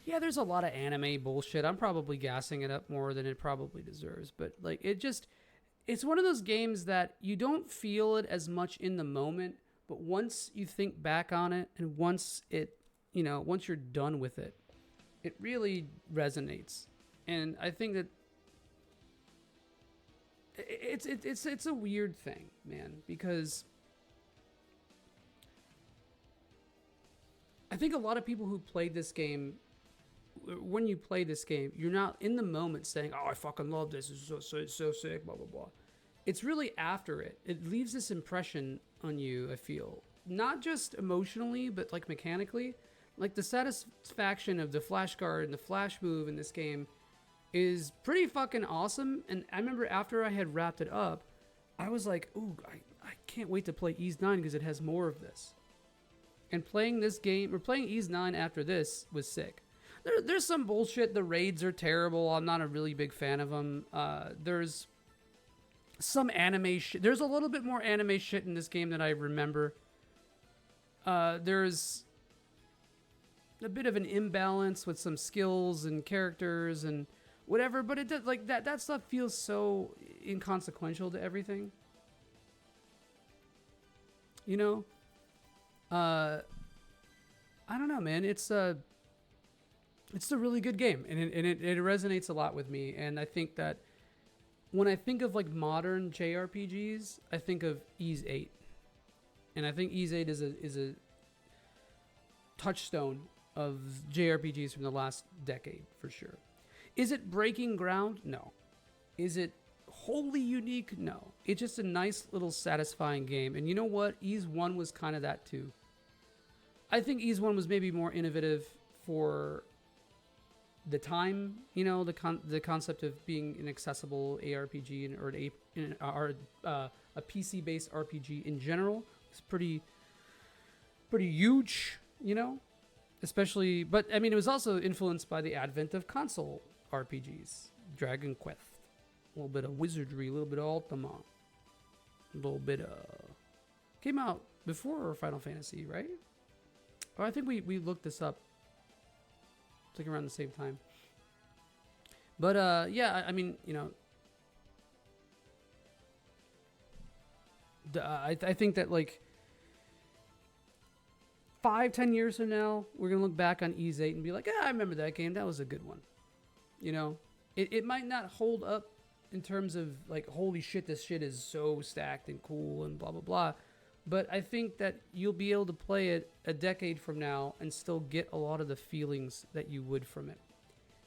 A: yeah, there's a lot of anime bullshit. I'm probably gassing it up more than it probably deserves, but like it's one of those games that you don't feel it as much in the moment, but once you think back on it and once you're done with it, it really resonates. And I think that it's a weird thing, man, because I think a lot of people who played this game, when you play this game, you're not in the moment saying, "Oh, I fucking love this. It's so sick, blah blah blah." It's really after it. It leaves this impression on you, I feel. Not just emotionally, but like mechanically. Like the satisfaction of the flash guard and the flash move in this game is pretty fucking awesome. And I remember after I had wrapped it up, I was like, ooh, I can't wait to play Ease 9 because it has more of this. And playing this game, or playing Ease 9 after this was sick. There's some bullshit. The raids are terrible. I'm not a really big fan of them. There's some anime shit. There's a little bit more anime shit in this game than I remember. There's a bit of an imbalance with some skills and characters and whatever, but it does, like, that stuff feels so inconsequential to everything. You know? I don't know, man. It's a really good game, and it resonates a lot with me. And I think that when I think of like modern JRPGs, I think of Ys 8, and I think Ys 8 is a touchstone of JRPGs from the last decade for sure. Is it breaking ground? No. Is it wholly unique? No. It's just a nice little satisfying game. And you know what? Ys 1 was kind of that too. I think Ys 1 was maybe more innovative for the time, you know, the concept of being an accessible ARPG or a PC-based RPG in general is pretty huge, you know, especially. But I mean, it was also influenced by the advent of console RPGs, Dragon Quest, a little bit of Wizardry, a little bit of Ultima, a little bit of came out before Final Fantasy, right? Or I think we looked this up. It's like around the same time. But yeah, I mean, you know, I think that like 5-10 years from now, we're gonna look back on Ys 8 and be like, I remember that game. That was a good one. You know, it might not hold up in terms of like, holy shit, this shit is so stacked and cool and blah blah blah. But I think that you'll be able to play it a decade from now and still get a lot of the feelings that you would from it.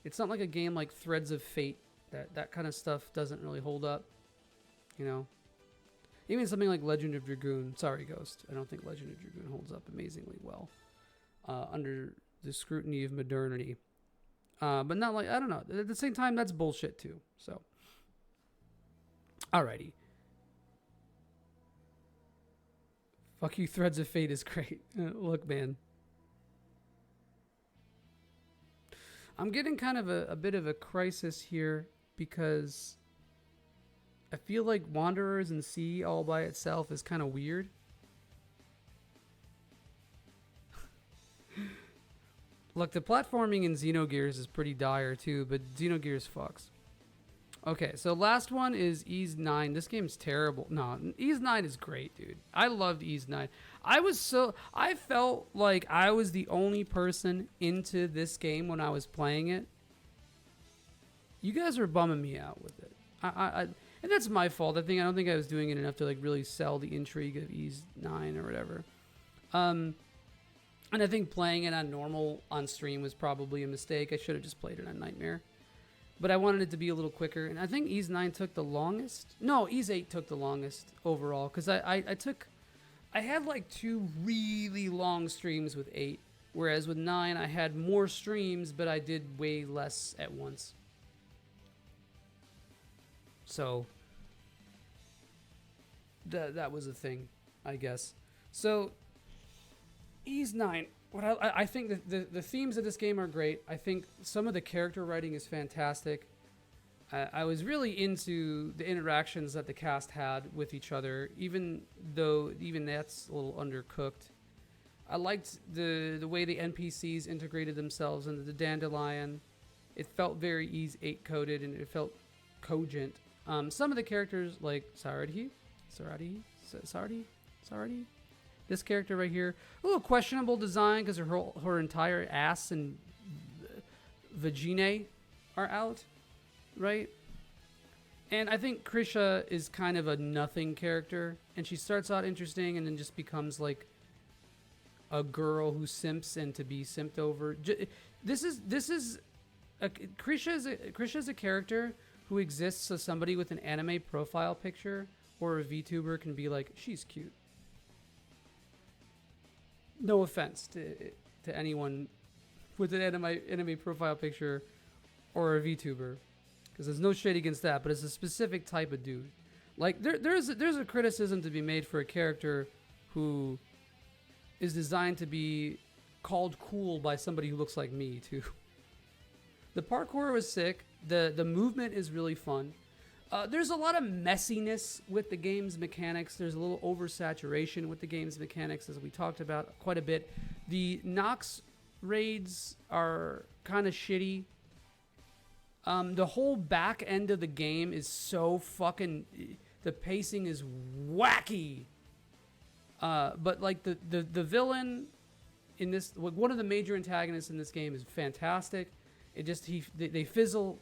A: It's not like a game like Threads of Fate. That kind of stuff doesn't really hold up, you know. Even something like Legend of Dragoon. Sorry, Ghost. I don't think Legend of Dragoon holds up amazingly well under the scrutiny of modernity. But not like, I don't know. At the same time, that's bullshit too. So, alrighty. Fuck you, Threads of Fate is great. Look, man. I'm getting kind of a bit of a crisis here because I feel like Wanderers and Sea all by itself is kind of weird. Look, the platforming in Xenogears is pretty dire too, but Xenogears fucks. Okay, so last one is Ys 9. This game's terrible. No, Ys 9 is great, dude. I loved Ys 9. I felt like I was the only person into this game when I was playing it. You guys were bumming me out with it. And that's my fault. I don't think I was doing it enough to like really sell the intrigue of Ys 9 or whatever. And I think playing it on normal on stream was probably a mistake. I should have just played it on Nightmare. But I wanted it to be a little quicker. And I think Ys 9 took the longest. No, Ys 8 took the longest overall. Because I had like 2 really long streams with 8. Whereas with 9, I had more streams, but I did way less at once. So, that was a thing, I guess. So, Ys 9. What I think the themes of this game are great. I think some of the character writing is fantastic. I was really into the interactions that the cast had with each other, even though that's a little undercooked. I liked the way the NPCs integrated themselves into the Dandelion. It felt very Ys 8 coded and it felt cogent. Some of the characters like Saradi. This character right here, a little questionable design because her entire ass and vagina are out, right? And I think Krisha is kind of a nothing character, and she starts out interesting and then just becomes like a girl who simps and to be simped over. Krisha is a character who exists so somebody with an anime profile picture or a VTuber can be like, she's cute. No offense to anyone with an anime profile picture or a VTuber, because there's no shade against that, but it's a specific type of dude. Like there's a criticism to be made for a character who is designed to be called cool by somebody who looks like me too. The parkour was sick. The movement is really fun. There's a lot of messiness with the game's mechanics. There's a little oversaturation with the game's mechanics, as we talked about quite a bit. The Nox raids are kind of shitty. The whole back end of the game is so fucking... The pacing is wacky. But like the villain in this... One of the major antagonists in this game is fantastic. It just... They fizzle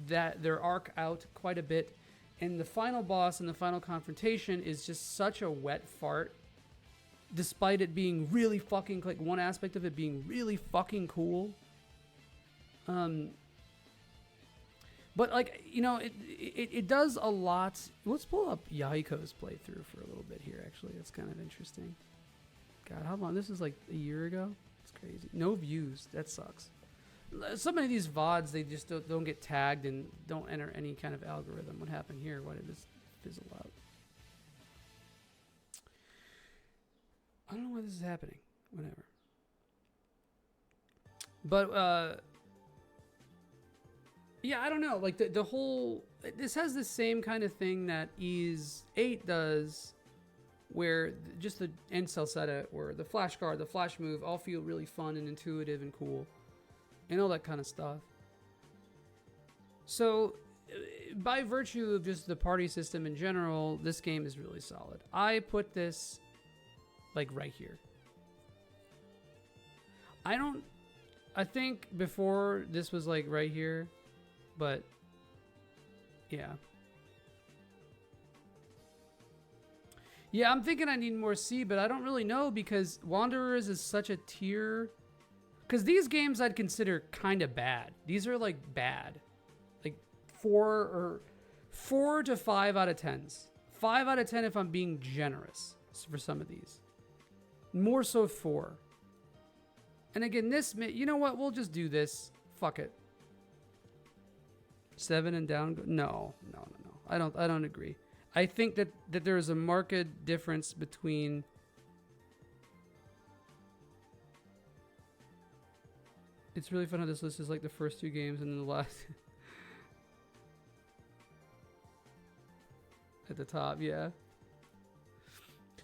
A: their arc out quite a bit. And the final boss and the final confrontation is just such a wet fart. Despite it being really fucking... Like, one aspect of it being really fucking cool. But, like, you know, it does a lot. Let's pull up Yahiko's playthrough for a little bit here, actually. That's kind of interesting. God, how long? This is, like, a year ago? It's crazy. No views. That sucks. So many of these VODs, they just don't get tagged and don't enter any kind of algorithm. What happened here? Why did this fizzle out? I don't know why this is happening. Whatever. But, yeah, I don't know. Like, the whole... This has the same kind of thing that Ys 8 does, where just the end cell setup, or the flash guard, the flash move, all feel really fun and intuitive and cool. And all that kind of stuff. So, by virtue of just the party system in general, this game is really solid. I put this, like, right here. I think before this was, like, right here. But, yeah. Yeah, I'm thinking I need more C, but I don't really know because Wanderers is such a tier. Because these games I'd consider kind of bad. These are, like, bad. Like, 4 to 5 out of 10s. 5 out of 10 if I'm being generous for some of these. More so 4. And again, this, you know what? We'll just do this. Fuck it. 7 and down? No. I don't agree. I think that there is a marked difference between... It's really fun how this list is like the first 2 games and then the last... At the top, yeah.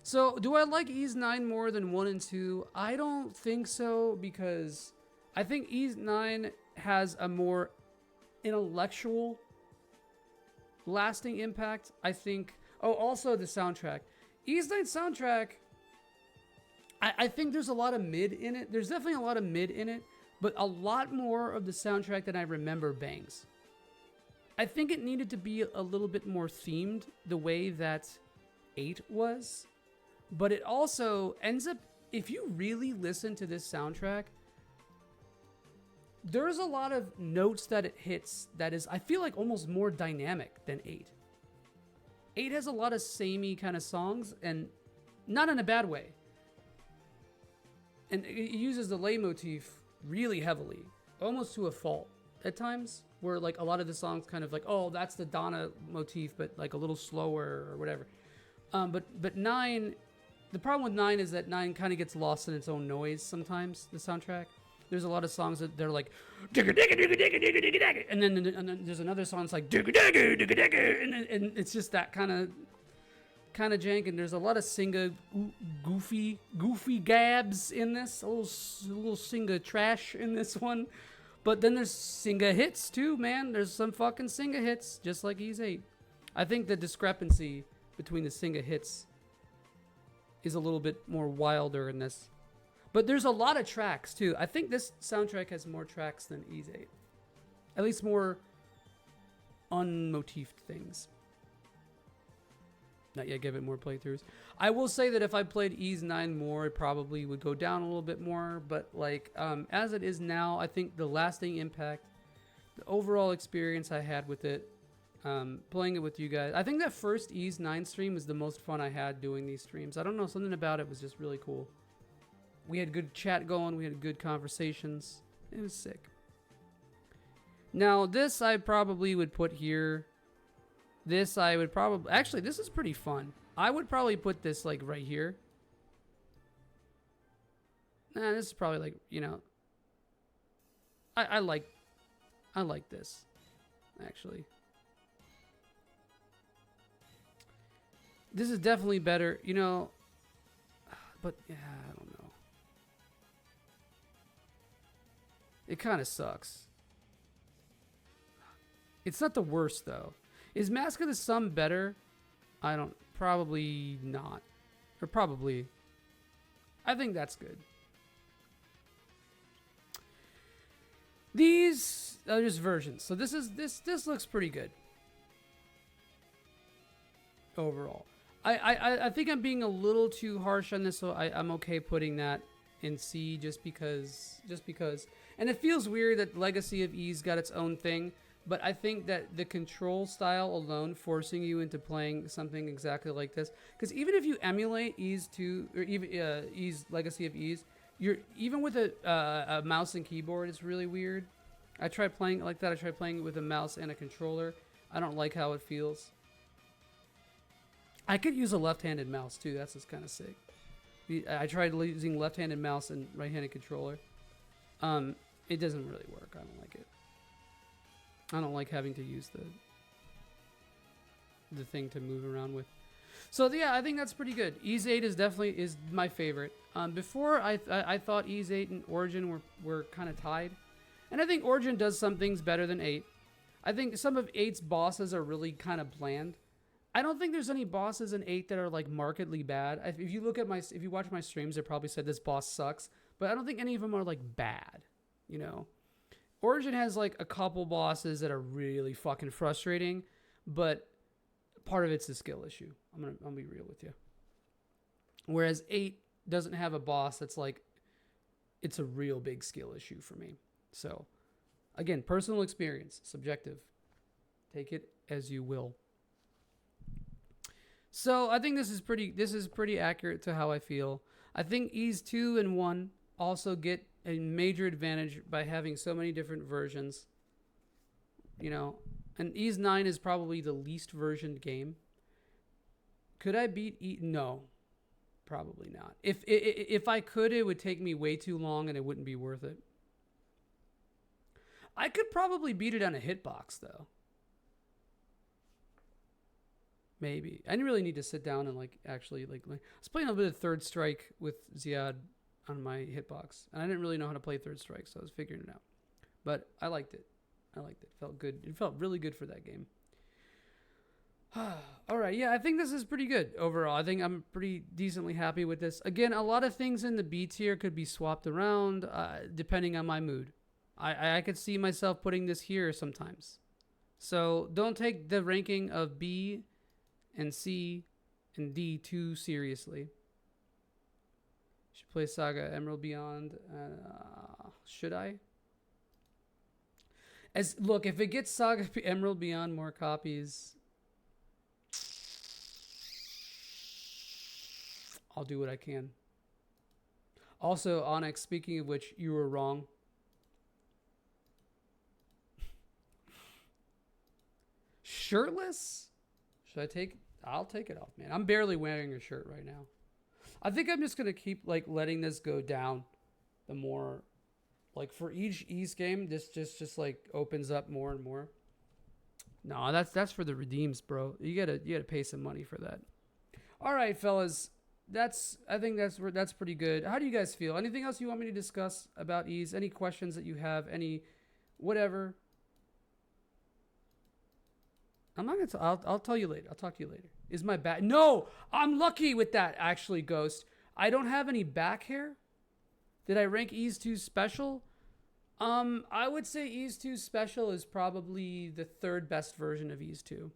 A: So, do I like Ys 9 more than 1 and 2? I don't think so, because I think Ys 9 has a more intellectual lasting impact. I think... Oh, also the soundtrack. Ys 9 soundtrack, I think there's a lot of mid in it. There's definitely a lot of mid in it, but a lot more of the soundtrack than I remember bangs. I think it needed to be a little bit more themed the way that 8 was. But it also ends up, if you really listen to this soundtrack, there's a lot of notes that it hits that is, I feel like, almost more dynamic than 8. 8 has a lot of samey kind of songs, and not in a bad way. And it uses the lay motif really heavily, almost to a fault at times, where like a lot of the songs kind of like, oh, that's the Donna motif, but like a little slower or whatever. But 9, the problem with 9 is that 9 kind of gets lost in its own noise sometimes, the soundtrack. There's a lot of songs that they're like, and then there's another song that's like, and it's just that kind of jank. And there's a lot of Singa goofy gabs in this, a little Singa trash in this one. But then there's Singa hits too, man. There's some fucking Singa hits, just like Ys 8. I think the discrepancy between the Singa hits is a little bit more wilder in this. But there's a lot of tracks, too. I think this soundtrack has more tracks than Ys 8. At least more unmotifed things. Not yet give it more playthroughs. I will say that if I played Ys 9 more, it probably would go down a little bit more. But, like, as it is now, I think the lasting impact, the overall experience I had with it, playing it with you guys. I think that first Ys 9 stream was the most fun I had doing these streams. I don't know, something about it was just really cool. We had good chat going. We had good conversations. It was sick. Now, this I probably would put here. This I would probably... Actually, this is pretty fun. I would probably put this, like, right here. Nah, this is probably, like, you know... I like this, actually. This is definitely better, you know... But, yeah, I don't know. It kind of sucks. It's not the worst, though. Is Mask of the Sun better? I don't... Probably not. Or probably... I think that's good. These are just versions. So this looks pretty good. Overall. I think I'm being a little too harsh on this, so I'm okay putting that in C just because. And it feels weird that Legacy of Ease got its own thing, but I think that the control style alone forcing you into playing something exactly like this, because even if you emulate Ease 2 or even Ease Legacy of Ease, you're even with a mouse and keyboard, it's really weird. I tried playing it like that. I tried playing it with a mouse and a controller. I don't like how it feels. I could use a left-handed mouse too. That's just kind of sick. I tried using left-handed mouse and right-handed controller. It doesn't really work. I don't like it. I don't like having to use the thing to move around with. So yeah, I think that's pretty good. Ease 8 is my favorite. Before I thought Ease 8 and Origin were kind of tied, and I think Origin does some things better than 8. I think some of 8's bosses are really kind of bland. I don't think there's any bosses in 8 that are like markedly bad. If you watch my streams, I probably said this boss sucks, but I don't think any of them are like bad, you know. Origin has like a couple bosses that are really fucking frustrating, but part of it's a skill issue. I'll be real with you. Whereas 8 doesn't have a boss that's like, it's a real big skill issue for me. So again, personal experience, subjective. Take it as you will. So I think this is pretty accurate to how I feel. I think Ease 2 and 1 also get a major advantage by having so many different versions. You know, and Ease 9 is probably the least versioned game. Could I beat No, probably not. If I could, it would take me way too long and it wouldn't be worth it. I could probably beat it on a hitbox though. Maybe. I didn't really need to sit down and actually I was playing a bit of Third Strike with Ziad on my hitbox, and I didn't really know how to play Third Strike, so I was figuring it out. But I liked it. It felt good. It felt really good for that game. All right, yeah, I think this is pretty good overall. I think I'm pretty decently happy with this. Again, a lot of things in the B tier could be swapped around depending on my mood. I could see myself putting this here sometimes. So don't take the ranking of B and C and D too seriously. Should play Saga Emerald Beyond. Should I? Look, if it gets Saga Emerald Beyond more copies, I'll do what I can. Also, Onyx, speaking of which, you were wrong. Shirtless? Should I take... I'll take it off, man. I'm barely wearing a shirt right now. I think I'm just going to keep, letting this go down. The more... for each Ease game, this just opens up more and more. No, that's for the redeems, bro. You gotta pay some money for that. All right, fellas. I think that's pretty good. How do you guys feel? Anything else you want me to discuss about Ease? Any questions that you have? Any whatever? I'm not gonna. I'll tell you later. I'll talk to you later. Is my back? No, I'm lucky with that. Actually, Ghost. I don't have any back hair. Did I rank Ease 2 special? I would say Ease 2 special is probably the third best version of Ease 2.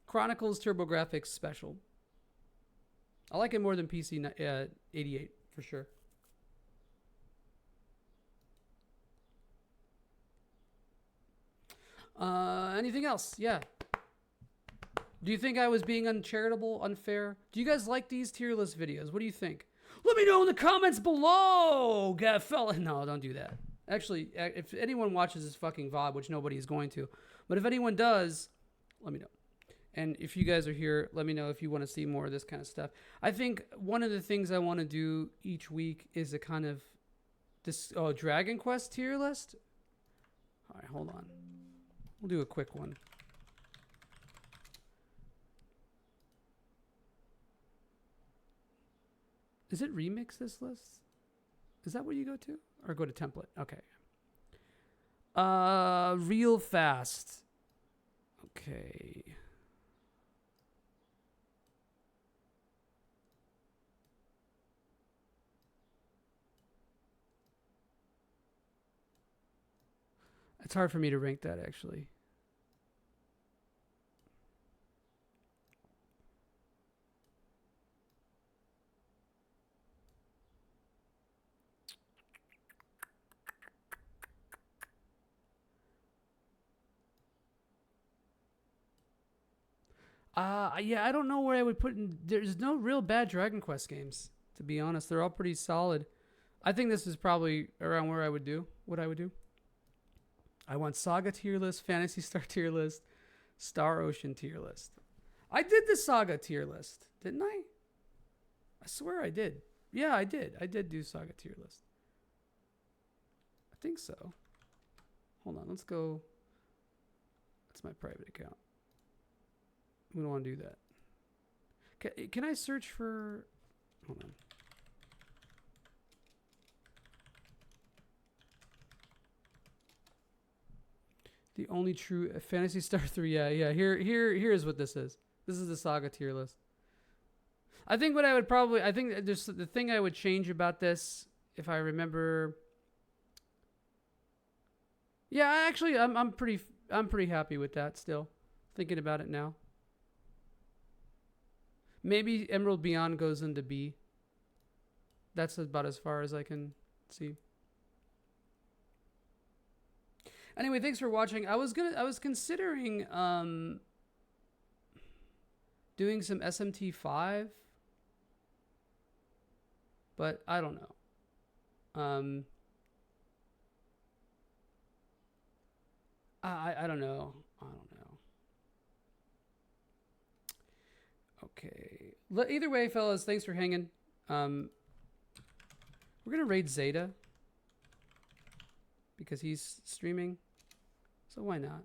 A: Chronicles TurboGrafx special. I like it more than PC 88 for sure. Anything else? Yeah. Do you think I was being uncharitable, unfair? Do you guys like these tier list videos? What do you think? Let me know in the comments below, fella. No, don't do that. Actually, if anyone watches this fucking VOD, which nobody is going to, but if anyone does, let me know. And if you guys are here, let me know if you want to see more of this kind of stuff. I think one of the things I want to do each week is a kind of this Dragon Quest tier list. All right, hold on. We'll do a quick one. Is it remix this list? Is that what you go to? Or go to template? Okay. Real fast. Okay. It's hard for me to rank that, actually. Yeah, I don't know where I would put in. There's no real bad Dragon Quest games, to be honest. They're all pretty solid. I think this is probably around where I would do what I would do. I want Saga tier list, Fantasy Star tier list, Star Ocean tier list. I did the Saga tier list, didn't I? I swear I did. Yeah, I did. I did do Saga tier list. I think so. Hold on, let's go. That's my private account. We don't want to do that. Can I search for... Hold on. The only true Fantasy Star 3. Yeah. Here's what this is. This is the Saga tier list. I think what I would probably... I think there's the thing I would change about this, if I remember... Yeah, actually, I'm pretty happy with that still. Thinking about it now. Maybe Emerald Beyond goes into B. That's about as far as I can see. Anyway, thanks for watching. I was considering doing some SMT5, but I don't know. I don't know. Okay. Either way, fellas, thanks for hanging. We're gonna raid Zeta because he's streaming, so why not?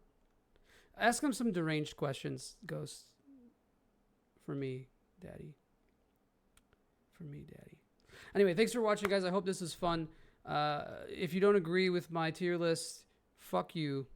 A: Ask him some deranged questions, Ghost. For me, Daddy. Anyway, thanks for watching, guys. I hope this is fun. If you don't agree with my tier list, fuck you.